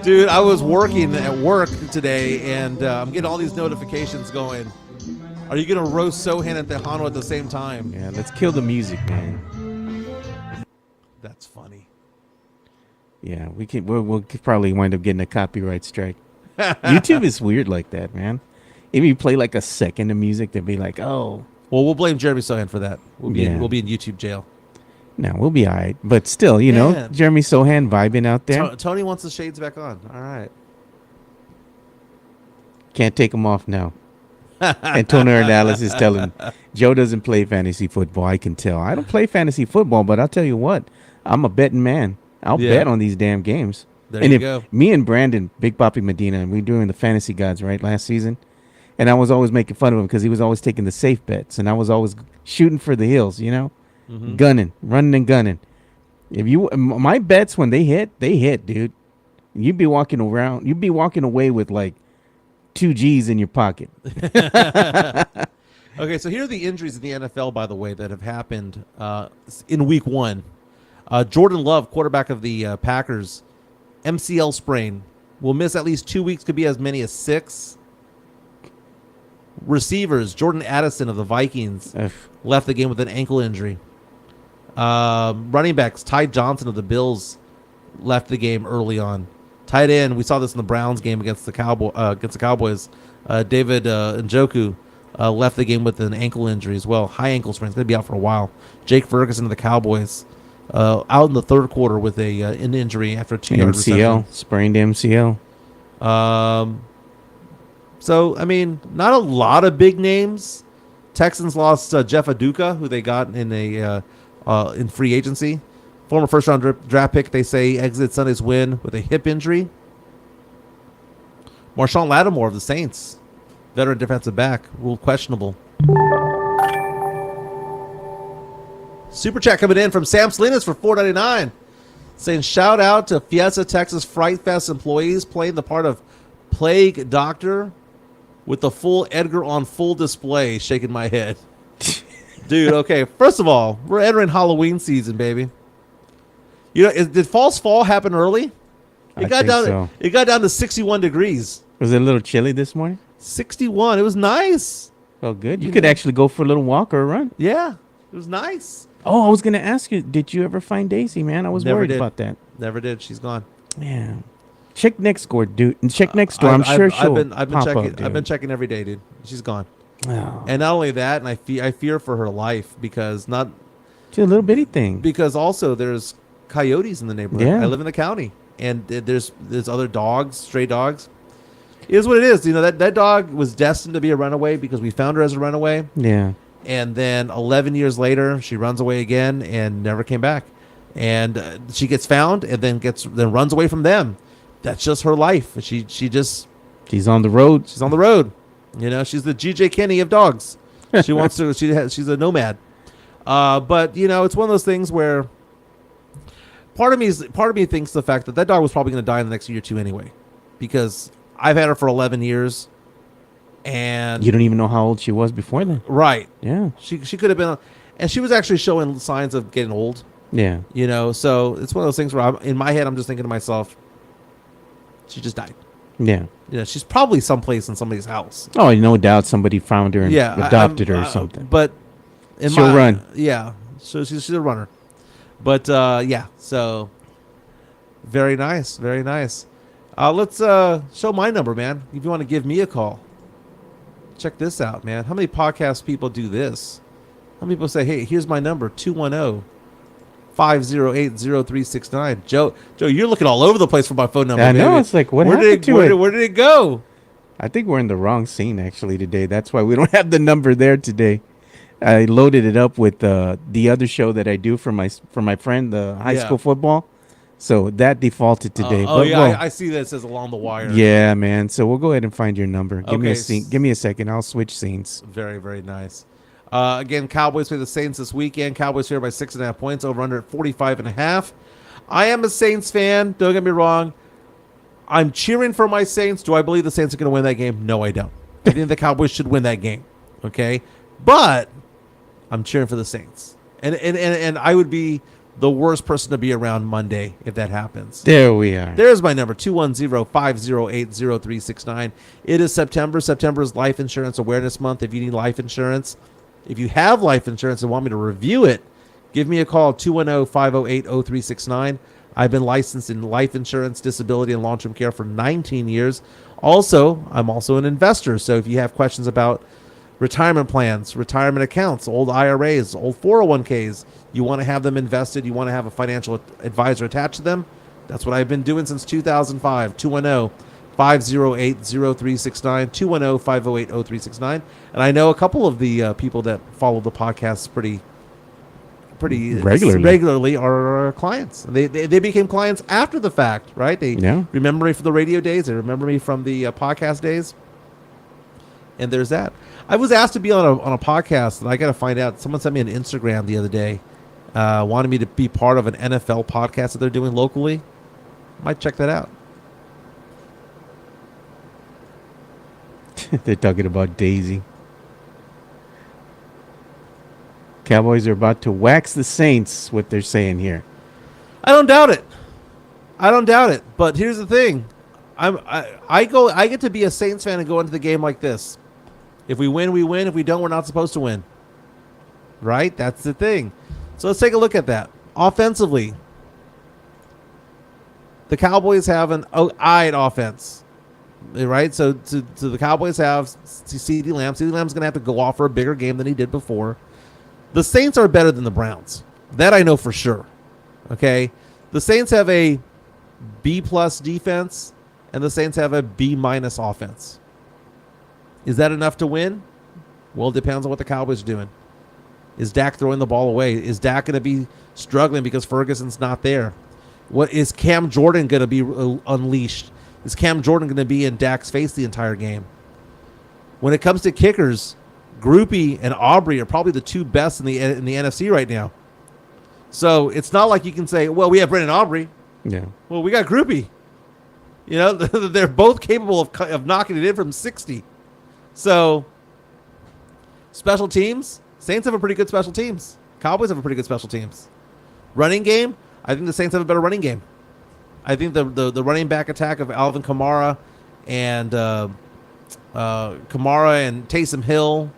Dude, I was working at work today, and I'm getting all these notifications going. Are you going to roast Sohan and Tejano at the same time? Yeah, let's kill the music, man. That's funny. Yeah, we'll probably wind up getting a copyright strike. YouTube is weird like that, man. If you play like a second of music, they'll be like, oh. Well, we'll blame Jeremy Sohan for that. We'll be Yeah. in YouTube jail. No, we'll be all right. But still, you know, Jeremy Sohan vibing out there. Tony wants the shades back on. All right. Can't take them off now. Antonio Hernandez is telling Joe doesn't play fantasy football. I can tell. I don't play fantasy football, but I'll tell you what, I'm a betting man. I'll bet on these damn games. There you go. Me and Brandon, Big Papi Medina, and we were doing the fantasy gods right last season, and I was always making fun of him because he was always taking the safe bets, and I was always shooting for the hills, you know, gunning, running and gunning. My bets when they hit, dude. You'd be walking away with like 2 G's in your pocket. Okay, so here are the injuries in the NFL, by the way, that have happened in week 1. Jordan Love, quarterback of the Packers, MCL sprain, will miss at least 2 weeks, could be as many as 6. Receivers, Jordan Addison of the Vikings left the game with an ankle injury. Running backs, Ty Johnson of the Bills left the game early on. Tight end, we saw this in the Browns game against the Cowboys. David Njoku left the game with an ankle injury as well. High ankle sprain. He's going to be out for a while. Jake Ferguson of the Cowboys out in the third quarter with an injury after a 2-yard reception. Sprained MCL. So, I mean, not a lot of big names. Texans lost Jeff Aduka, who they got in in free agency. Former first-round draft pick, they say, exited Sunday's win with a hip injury. Marshawn Lattimore of the Saints, veteran defensive back, ruled questionable. Super chat coming in from Sam Salinas for $4.99, saying, shout out to Fiesta, Texas Fright Fest employees playing the part of Plague Doctor with the full Edgar on full display, shaking my head. Dude, okay, first of all, we're entering Halloween season, baby. You know, did False Fall happen early? It got down to 61 degrees. Was it a little chilly this morning? 61. It was nice. Oh, good. You could actually go for a little walk or a run. Yeah, it was nice. Oh, I was going to ask you, did you ever find Daisy, man? I was worried about that. Never did. She's gone. Yeah. Check next door, dude. Check next door. I'm sure she'll I've been checking. up, I've been checking every day, dude. She's gone. Oh. And not only that, and I fear for her life because she's a little bitty thing. Because also there's coyotes in the neighborhood. Yeah. I live in the county, and there's other dogs, stray dogs. It is what it is. You know, that dog was destined to be a runaway because we found her as a runaway. Yeah. And then 11 years later, she runs away again and never came back. And she gets found and then runs away from them. That's just her life. She's on the road. She's on the road. You know, she's the G.J. Kinney of dogs. She wants to. She's a nomad. But you know, it's one of those things where part of me thinks the fact that dog was probably going to die in the next year or two anyway, because I've had her for 11 years, and you don't even know how old she was before then. Right. Yeah. She could have been, and she was actually showing signs of getting old. Yeah. You know, so it's one of those things where in my head I'm just thinking to myself, she just died. Yeah. You know, she's probably someplace in somebody's house. Oh, no doubt somebody found her and adopted her or something. But she'll run. Yeah. So she's a runner. But yeah, so very nice, very nice. Let's show my number, man. If you want to give me a call, check this out, man. How many podcast people do this? How many people say, "Hey, here's my number, 210-508-0369." Joe, you're looking all over the place for my phone number. I know. It's like, what happened to it? Where did it go? I think we're in the wrong scene actually today. That's why we don't have the number there today. I loaded it up with the other show that I do for my friend, the high school football. So that defaulted today. I see that it says along the wire. Yeah, man. So we'll go ahead and find your number. Give me a second. I'll switch scenes. Very, very nice. Again, Cowboys play the Saints this weekend. Cowboys here by 6.5 points, over under at 45.5. I am a Saints fan. Don't get me wrong. I'm cheering for my Saints. Do I believe the Saints are going to win that game? No, I don't. I think the Cowboys should win that game. Okay, but I'm cheering for the Saints, and I would be the worst person to be around Monday if that happens. There we are. There's my number, 210-508-0369. It is September. September is Life Insurance Awareness Month. If you need life insurance, if you have life insurance and want me to review it, give me a call, 210-508-0369. I've been licensed in life insurance, disability, and long-term care for 19 years. Also, I'm also an investor, so if you have questions about retirement plans, retirement accounts, old IRAs, old 401ks, you want to have them invested, you want to have a financial advisor attached to them, that's what I've been doing since 2005. 210-508-0369, 210-508-0369. And I know a couple of the people that follow the podcast pretty regularly are our clients. They became clients after the fact, right? They remember me from the radio days. They remember me from the podcast days. And there's that. I was asked to be on a podcast, and I got to find out. Someone sent me an Instagram the other day, wanted me to be part of an NFL podcast that they're doing locally. Might check that out. They're talking about Daisy. Cowboys are about to wax the Saints, what they're saying here. I don't doubt it. But here's the thing. I get to be a Saints fan and go into the game like this. If we win, we win. If we don't, we're not supposed to win. Right? That's the thing. So let's take a look at that. Offensively, the Cowboys have an eyed offense. Right? So the Cowboys have CeeDee Lamb. CeeDee Lamb's going to have to go off for a bigger game than he did before. The Saints are better than the Browns. That I know for sure. Okay? The Saints have a B+ defense, and the Saints have a B- offense. Is that enough to win? Well, it depends on what the Cowboys are doing. Is Dak throwing the ball away? Is Dak going to be struggling because Ferguson's not there? What is Cam Jordan going to be unleashed? Is Cam Jordan going to be in Dak's face the entire game? When it comes to kickers, Groupie and Aubrey are probably the two best in the NFC right now. So it's not like you can say, well, we have Brendan Aubrey. Yeah. Well, we got Groupie. You know, they're both capable of knocking it in from 60. So special teams, Saints have a pretty good special teams. Cowboys have a pretty good special teams. Running game, I think the Saints have a better running game. I think the running back attack of Alvin Kamara and Taysom Hill,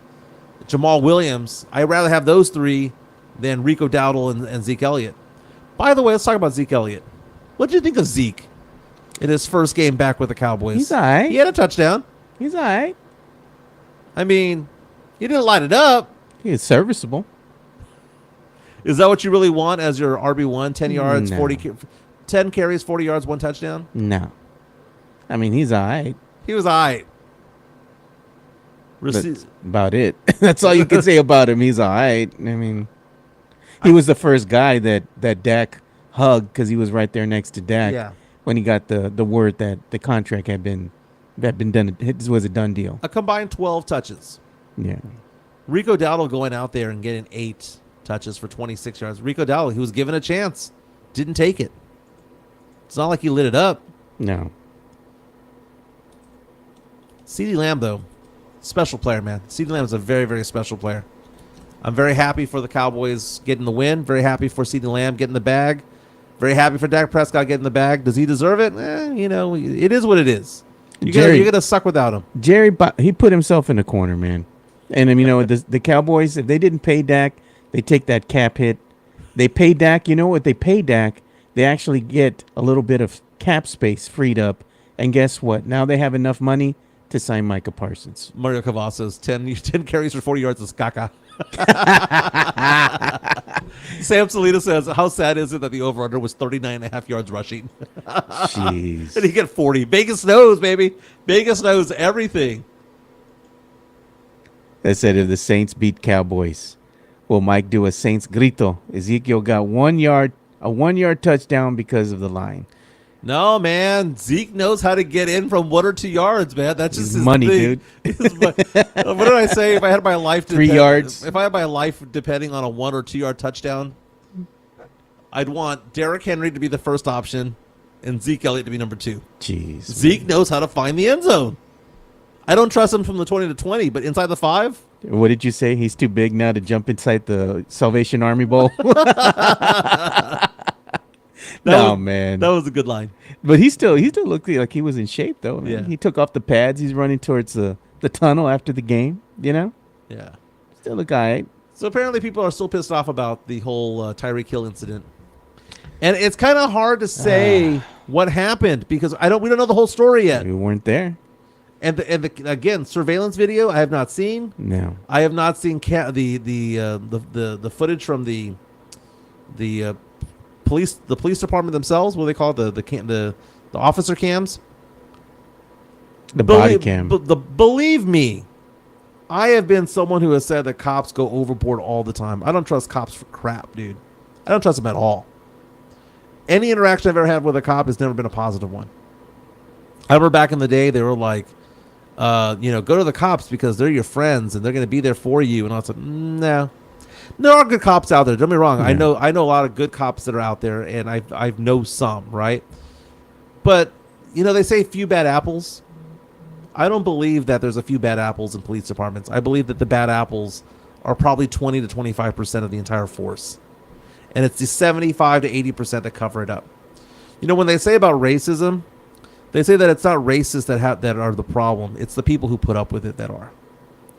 Jamal Williams, I'd rather have those three than Rico Dowdle and Zeke Elliott. By the way, let's talk about Zeke Elliott. What did you think of Zeke in his first game back with the Cowboys? He's all right. He had a touchdown. He's all right. I mean, he didn't light it up. He's serviceable. Is that what you really want as your RB1? 10 yards, No. 10 carries, 40 yards, 1 touchdown? No. I mean, he's all right. He was all right. That's about it. That's all you can say about him. He's all right. I mean, he was the first guy that Dak hugged because he was right there next to Dak when he got the word that the contract had been done. It was a done deal. A combined 12 touches. Yeah. Rico Dowdle going out there and getting 8 touches for 26 yards. Rico Dowdle, he was given a chance. Didn't take it. It's not like he lit it up. No. CeeDee Lamb, though, special player, man. CeeDee Lamb is a very, very special player. I'm very happy for the Cowboys getting the win. Very happy for CeeDee Lamb getting the bag. Very happy for Dak Prescott getting the bag. Does he deserve it? You know, it is what it is. You're gonna suck without him. Jerry, he put himself in the corner, man. And you know, the Cowboys, if they didn't pay Dak, they take that cap hit. They pay Dak. You know what? They pay Dak. They actually get a little bit of cap space freed up. And guess what? Now they have enough money to sign Micah Parsons. Mario Cavazos, 10 carries for 40 yards is caca. Sam Salita says, how sad is it that the over-under was 39.5 yards rushing? Jeez. And he get 40. Vegas knows, baby. Vegas knows everything. They said if the Saints beat Cowboys, will Mike do a Saints grito? Ezekiel got a 1 yard touchdown because of the line. No, man. Zeke knows how to get in from 1 or 2 yards, man. That's just his money, thing. dude. What did I say? If I had my life 3 yards. If I had my life depending on a 1 or 2 yard touchdown, I'd want Derrick Henry to be the first option and Zeke Elliott to be number 2. Jeez. Zeke knows how to find the end zone. I don't trust him from the 20 to 20, but inside the 5? What did you say? He's too big now to jump inside the Salvation Army Bowl? Man. That was a good line. But he still looked like he was in shape, though. Man. Yeah. He took off the pads. He's running towards the tunnel after the game, you know? Yeah. Still a guy. So apparently people are still pissed off about the whole Tyreek Hill incident. And it's kind of hard to say what happened because we don't know the whole story yet. We weren't there. And again, surveillance video I have not seen. No. I have not seen the footage from the police department themselves. What do they call it? The officer cams. The body cam. Believe me, I have been someone who has said that cops go overboard all the time. I don't trust cops for crap, dude. I don't trust them at all. Any interaction I've ever had with a cop has never been a positive one. I remember back in the day, they were like, go to the cops because they're your friends and they're going to be there for you. And I was like, no. There are good cops out there. Don't get me wrong. Yeah. I know a lot of good cops that are out there, and I know some, right? But, they say few bad apples. I don't believe that there's a few bad apples in police departments. I believe that the bad apples are probably 20 to 25% of the entire force. And it's the 75 to 80% that cover it up. When they say about racism, they say that it's not racists that are the problem. It's the people who put up with it that are,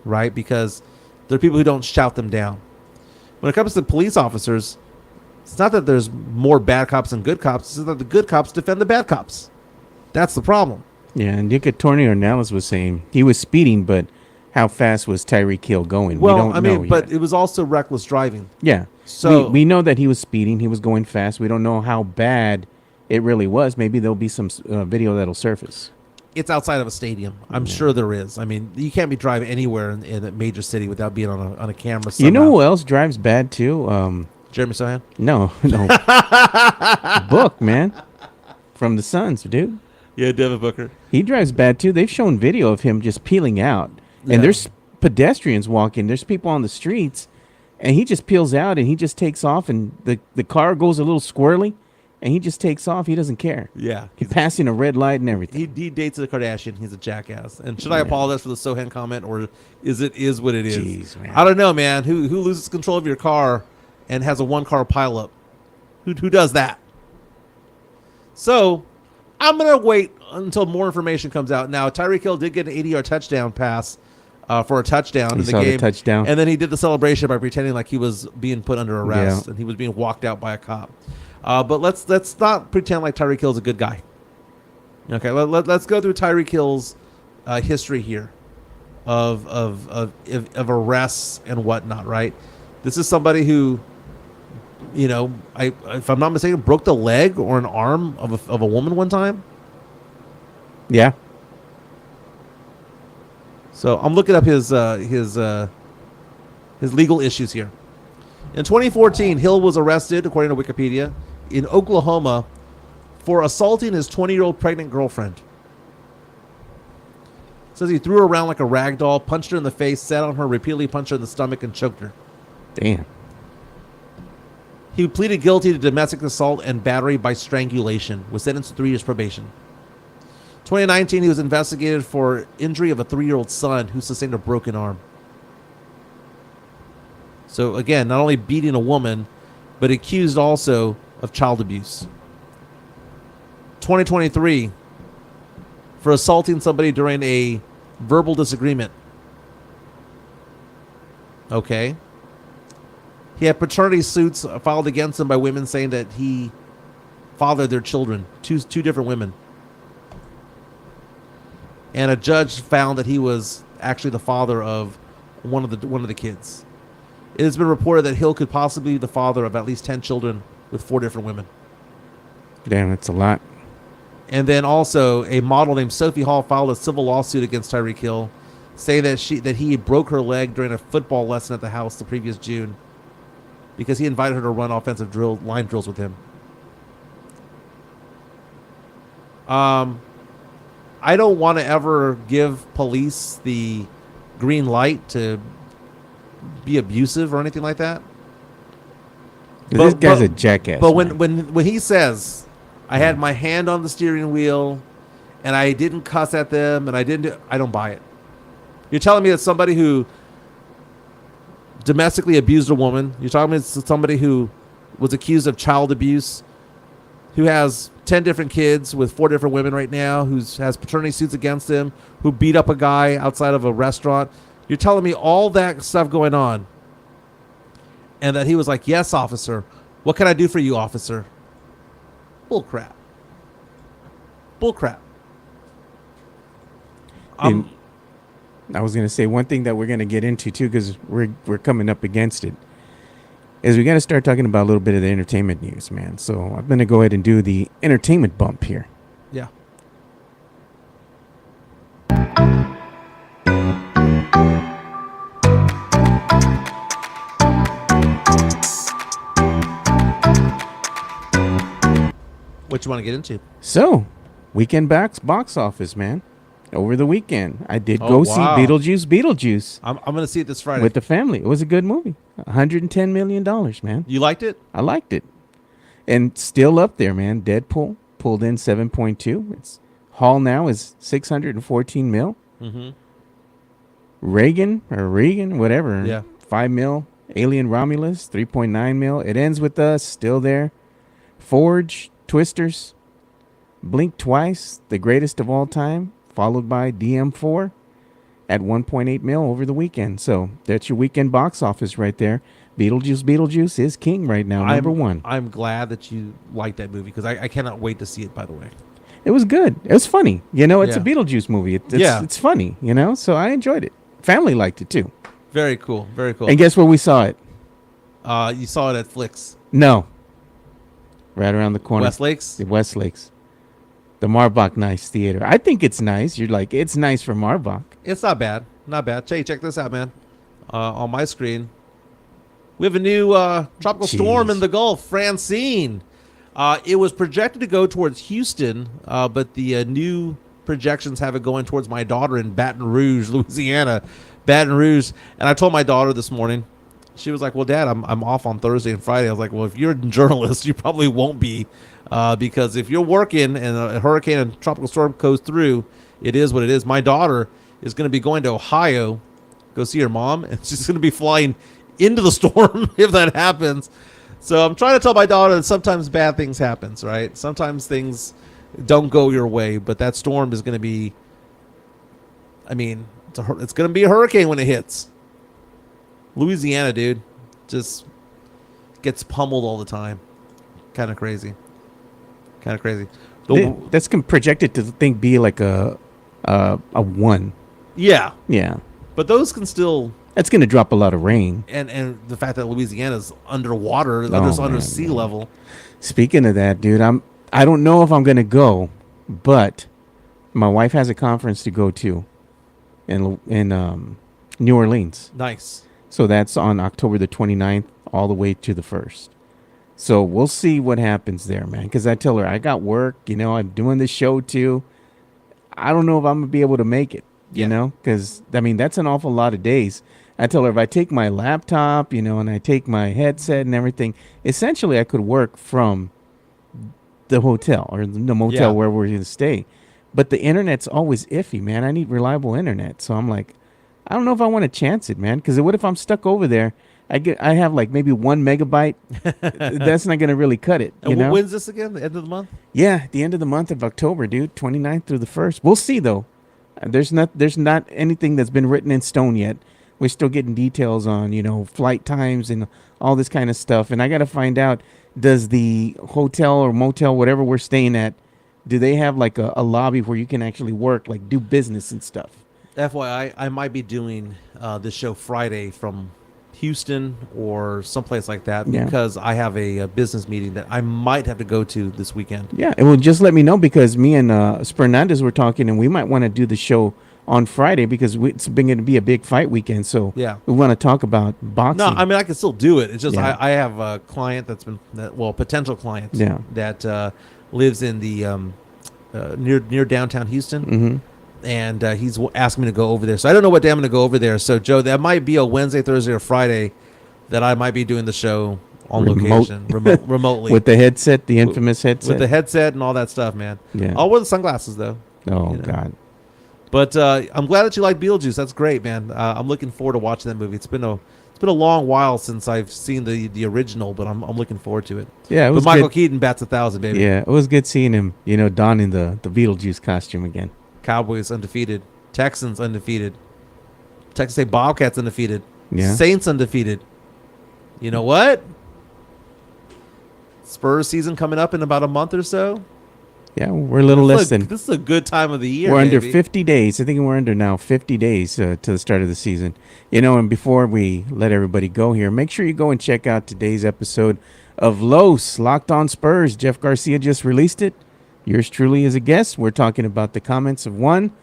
right? Because they're people who don't shout them down. When it comes to police officers, it's not that there's more bad cops than good cops. It's that the good cops defend the bad cops. That's the problem. Yeah, and Tony Ornelas was saying he was speeding, but how fast was Tyreek Hill going? Well, we don't know yet. But it was also reckless driving. Yeah. So we know that he was speeding. He was going fast. We don't know how bad it really was. Maybe there'll be some video that'll surface. It's outside of a stadium. I'm sure there is. I mean, you can't be driving anywhere in a major city without being on a camera somehow. You know who else drives bad too? Jeremy Sohan? No. Book, man. From the Suns, dude. Yeah, Devin Booker. He drives bad too. They've shown video of him just peeling out. Yeah. And there's pedestrians walking. There's people on the streets. And he just peels out and he just takes off. And the car goes a little squirrely. And he just takes off. He doesn't care. Yeah. He's passing a red light and everything. He dates a Kardashian. He's a jackass. And should I apologize for the Sohan comment, or is what it is? Jeez, man. I don't know, man. Who loses control of your car and has a one-car pileup? Who does that? So I'm going to wait until more information comes out. Now, Tyreek Hill did get an 80-yard touchdown pass for a touchdown in the game. The touchdown. And then he did the celebration by pretending like he was being put under arrest Yeah. and he was being walked out by a cop. But let's not pretend like Tyreek Hill's a good guy. Okay, let's go through Tyreek Hill's history here of arrests and whatnot. Right, this is somebody who, if I'm not mistaken, broke the leg or an arm of a woman one time. Yeah. So I'm looking up his legal issues here. In 2014, Hill was arrested, according to Wikipedia, in Oklahoma for assaulting his 20-year-old pregnant girlfriend. It says he threw her around like a rag doll, punched her in the face, sat on her, repeatedly punched her in the stomach, and choked her. Damn. He pleaded guilty to domestic assault and battery by strangulation, was sentenced to 3 years probation. 2019, he was investigated for injury of a 3-year-old son who sustained a broken arm. So again, not only beating a woman, but accused also of child abuse. 2023, for assaulting somebody during a verbal disagreement. Okay. He had paternity suits filed against him by women saying that he fathered their children, two different women. And a judge found that he was actually the father of one of the kids. It has been reported that Hill could possibly be the father of at least 10 children with 4 different women. Damn, that's a lot. And then also a model named Sophie Hall filed a civil lawsuit against Tyreek Hill, saying that he broke her leg during a football lesson at the house the previous June because he invited her to run offensive line drills with him. I don't want to ever give police the green light to be abusive or anything like that. This guy's a jackass. But man. when he says, I had my hand on the steering wheel and I didn't cuss at them and I don't buy it. You're telling me that somebody who domestically abused a woman, you're talking about somebody who was accused of child abuse, who has 10 different kids with 4 different women right now, who has paternity suits against him, who beat up a guy outside of a restaurant. You're telling me all that stuff going on, and that he was like, yes, officer. What can I do for you, officer? Bull crap. Bull crap. I was going to say one thing that we're going to get into, too, because we're coming up against it, is we got to start talking about a little bit of the entertainment news, man. So I'm going to go ahead and do the entertainment bump here. Yeah. What you want to get into? So, weekend box office, man. Over the weekend, I did go see wow. Beetlejuice I'm going to see it this Friday. with the family. It was a good movie. $110 million, man. You liked it? I liked it. And still up there, man. Deadpool pulled in 7.2. Its haul now is 614 mil. Mm-hmm. Reagan, whatever. Yeah. 5 mil. Alien Romulus, 3.9 mil. It ends with us, still there. Forge, Twisters, Blink Twice, the greatest of all time, followed by DM4 at 1.8 mil over the weekend. So that's your weekend box office right there. Beetlejuice is king right now, number one. I'm glad that you liked that movie because I cannot wait to see it, by the way. It was good. It was funny. It's a Yeah. Beetlejuice movie. Yeah. It's funny, so I enjoyed it. Family liked it too. Very cool. Very cool. And guess where we saw it? You saw it at Flicks. No. right around the corner. Westlakes? The Westlakes. The Marbach Nice Theater. I think it's nice. You're like, it's nice for Marbach. It's not bad. Not bad. Check this out, man. On my screen, we have a new tropical storm in the Gulf, Francine. It was projected to go towards Houston, but the new projections have it going towards my daughter in Baton Rouge, Louisiana. Baton Rouge. And I told my daughter this morning, she was like, well, Dad, I'm off on Thursday and Friday. I was like, well, if you're a journalist, you probably won't be, because if you're working and a hurricane and tropical storm goes through, it is what it is. My daughter is going to be going to Ohio, go see her mom, and she's going to be flying into the storm if that happens. So I'm trying to tell my daughter that sometimes bad things happens, right? Sometimes things don't go your way, but that storm is going to be, I mean, it's going to be a hurricane when it hits. Louisiana, dude, just gets pummeled all the time. Kind of crazy. That's projected to be like a 1. Yeah. Yeah. But those can still... That's going to drop a lot of rain. And the fact that Louisiana's underwater, under sea level. Speaking of that, dude, I don't know if I'm going to go, but my wife has a conference to go to in New Orleans. Nice. So that's on October the 29th all the way to the 1st. So we'll see what happens there, man. Because I tell her, I got work, I'm doing this show too. I don't know if I'm going to be able to make it, you know, because, I mean, that's an awful lot of days. I tell her if I take my laptop, and I take my headset and everything, essentially I could work from the hotel or the motel where we're going to stay. But the internet's always iffy, man. I need reliable internet. So I'm like, I don't know if I want to chance it, man. Because what if I'm stuck over there? I have like maybe 1 megabyte. That's not going to really cut it. And when's this again? The end of the month? Yeah, the end of the month of October, dude. 29th through the 1st. We'll see, though. There's not anything that's been written in stone yet. We're still getting details on, flight times and all this kind of stuff. And I got to find out, does the hotel or motel, whatever we're staying at, do they have like a lobby where you can actually work, like do business and stuff? FYI, I might be doing this show Friday from Houston or someplace like that because I have a business meeting that I might have to go to this weekend. Yeah, it will just let me know because me and Spernandez were talking and we might want to do the show on Friday because it's been going to be a big fight weekend. So we want to talk about boxing. No, I mean, I can still do it. It's just I have a client potential client that lives in the near downtown Houston. Mm-hmm. And he's asking me to go over there. So I don't know what day I'm going to go over there. So, Joe, that might be a Wednesday, Thursday, or Friday that I might be doing the show on location, remotely. With the headset, the infamous headset? With the headset and all that stuff, man. Yeah. I'll wear the sunglasses, though. Oh, God. But I'm glad that you like Beetlejuice. That's great, man. I'm looking forward to watching that movie. It's been a long while since I've seen the original, but I'm looking forward to it. Yeah, it was But Michael good. Keaton bats 1,000, baby. Yeah, it was good seeing him, donning the Beetlejuice costume again. Cowboys undefeated. Texans undefeated. Texas State Bobcats undefeated. Yeah. Saints undefeated. You know what? Spurs season coming up in about a month or so. Yeah, we're a little less than. This is a good time of the year. We're under 50 days. I think we're under now 50 days to the start of the season. And before we let everybody go here, make sure you go and check out today's episode of Los Locked On Spurs. Jeff Garcia just released it. Yours truly is a guest. We're talking about the comments of one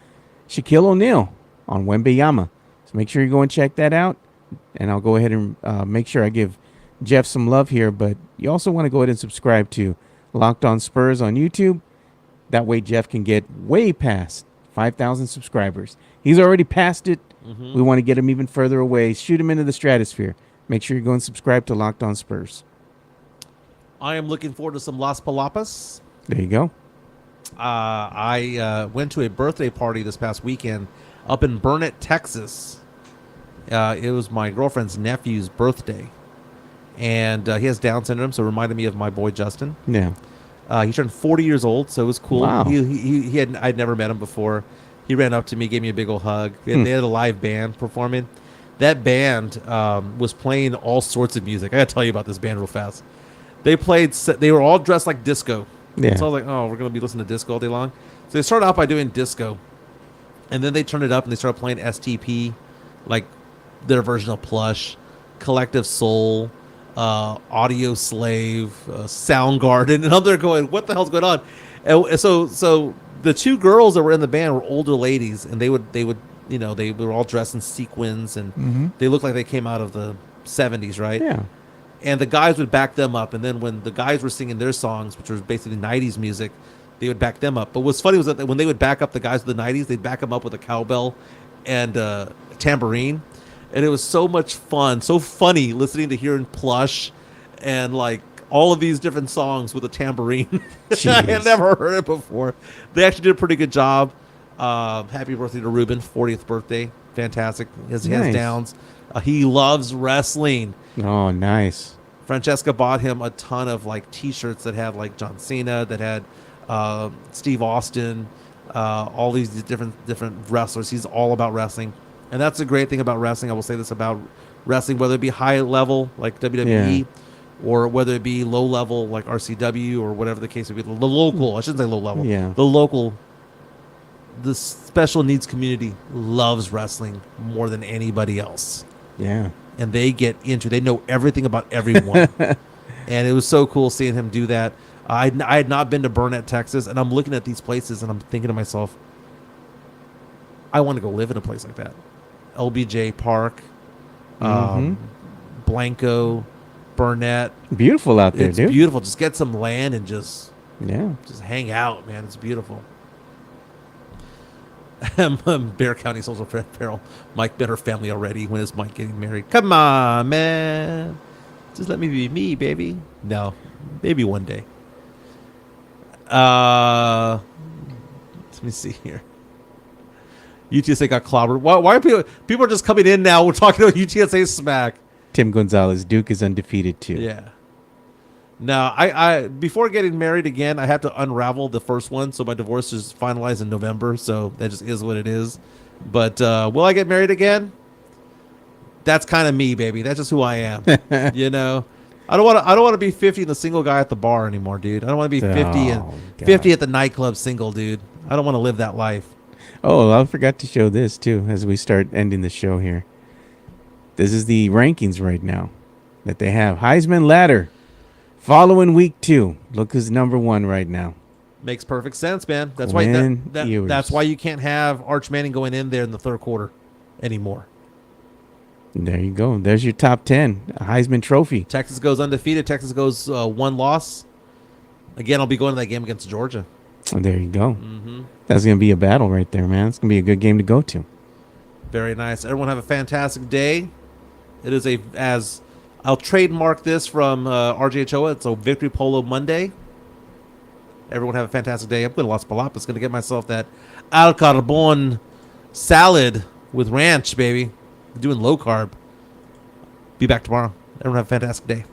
Shaquille O'Neal on Wembanyama. So make sure you go and check that out. And I'll go ahead and make sure I give Jeff some love here. But you also want to go ahead and subscribe to Locked On Spurs on YouTube. That way Jeff can get way past 5,000 subscribers. He's already passed it. Mm-hmm. We want to get him even further away. Shoot him into the stratosphere. Make sure you go and subscribe to Locked On Spurs. I am looking forward to some Las Palapas. There you go. I went to a birthday party this past weekend up in Burnett, Texas. It was my girlfriend's nephew's birthday. And he has Down syndrome, so it reminded me of my boy Justin. Yeah. He turned 40 years old, so it was cool. Wow. I'd never met him before. He ran up to me, gave me a big old hug. They had a live band performing. That band was playing all sorts of music. I got to tell you about this band real fast. They were all dressed like disco. Yeah. So I was like, oh, we're going to be listening to disco all day long. So they started out by doing disco. And then they turned it up and they started playing STP, like their version of Plush, Collective Soul, Audio Slave, Soundgarden, and I'm there going, what the hell's going on? And so the two girls that were in the band were older ladies, and they would they were all dressed in sequins, and they looked like they came out of the 70s, right? Yeah. And the guys would back them up, and then when the guys were singing their songs, which was basically 90s music, they would back them up. But what's funny was that when they would back up the guys of the 90s, they'd back them up with a cowbell and a tambourine. And it was so much fun, so funny listening to hearing Plush and like all of these different songs with a tambourine. I had never heard it before. They actually did a pretty good job. Happy birthday to Ruben, 40th birthday. Fantastic. He has downs. He loves wrestling. Oh, nice. Francesca bought him a ton of like T-shirts that had like John Cena, that had Steve Austin, all these different wrestlers. He's all about wrestling, and that's the great thing about wrestling. I will say this about wrestling, whether it be high level like WWE, or whether it be low level like RCW, or whatever the case would be. The local, I shouldn't say low level. Yeah. The local, the special needs community loves wrestling more than anybody else. Yeah. And they know everything about everyone. And it was so cool seeing him do that. I had not been to Burnett, Texas, and I'm looking at these places and I'm thinking to myself, I want to go live in a place like that. LBJ Park, Blanco, Burnett. Beautiful out there, it's dude. beautiful. Just get some land and just hang out, man. It's beautiful. Bear County Social Apparel. Mike met her family already. When is Mike getting married? Come on, man. Just let me be me, baby. No, maybe one day. Let me see here. UTSA got clobbered. Why are people are just coming in now? We're talking about UTSA smack. Tim Gonzalez, Duke is undefeated too. Yeah. No, I before getting married again, I have to unravel the first one. So my divorce is finalized in November. So that just is what it is. But will I get married again? That's kind of me, baby. That's just who I am. You know, I don't want to be 50 and the single guy at the bar anymore, dude. I don't want to be 50 and 50 at the nightclub single, dude. I don't want to live that life. Oh, I forgot to show this too as we start ending the show here. This is the rankings right now that they have. Heisman ladder. Following week 2, look who's number 1 right now. Makes perfect sense, man. That's Quinn why Ewers. that's why you can't have Arch Manning going in there in the third quarter anymore. There you go. There's your top 10. A Heisman Trophy. Texas goes undefeated. Texas goes 1 loss. Again, I'll be going to that game against Georgia. Oh, there you go. That's going to be a battle right there, man. It's going to be a good game to go to. Very nice. Everyone have a fantastic day. It is as I'll trademark this from RJ Ochoa. It's a Victory Polo Monday. Everyone have a fantastic day. I'm going to Las Palapas. Going to get myself that Al Carbon salad with ranch, baby. Doing low carb. Be back tomorrow. Everyone have a fantastic day.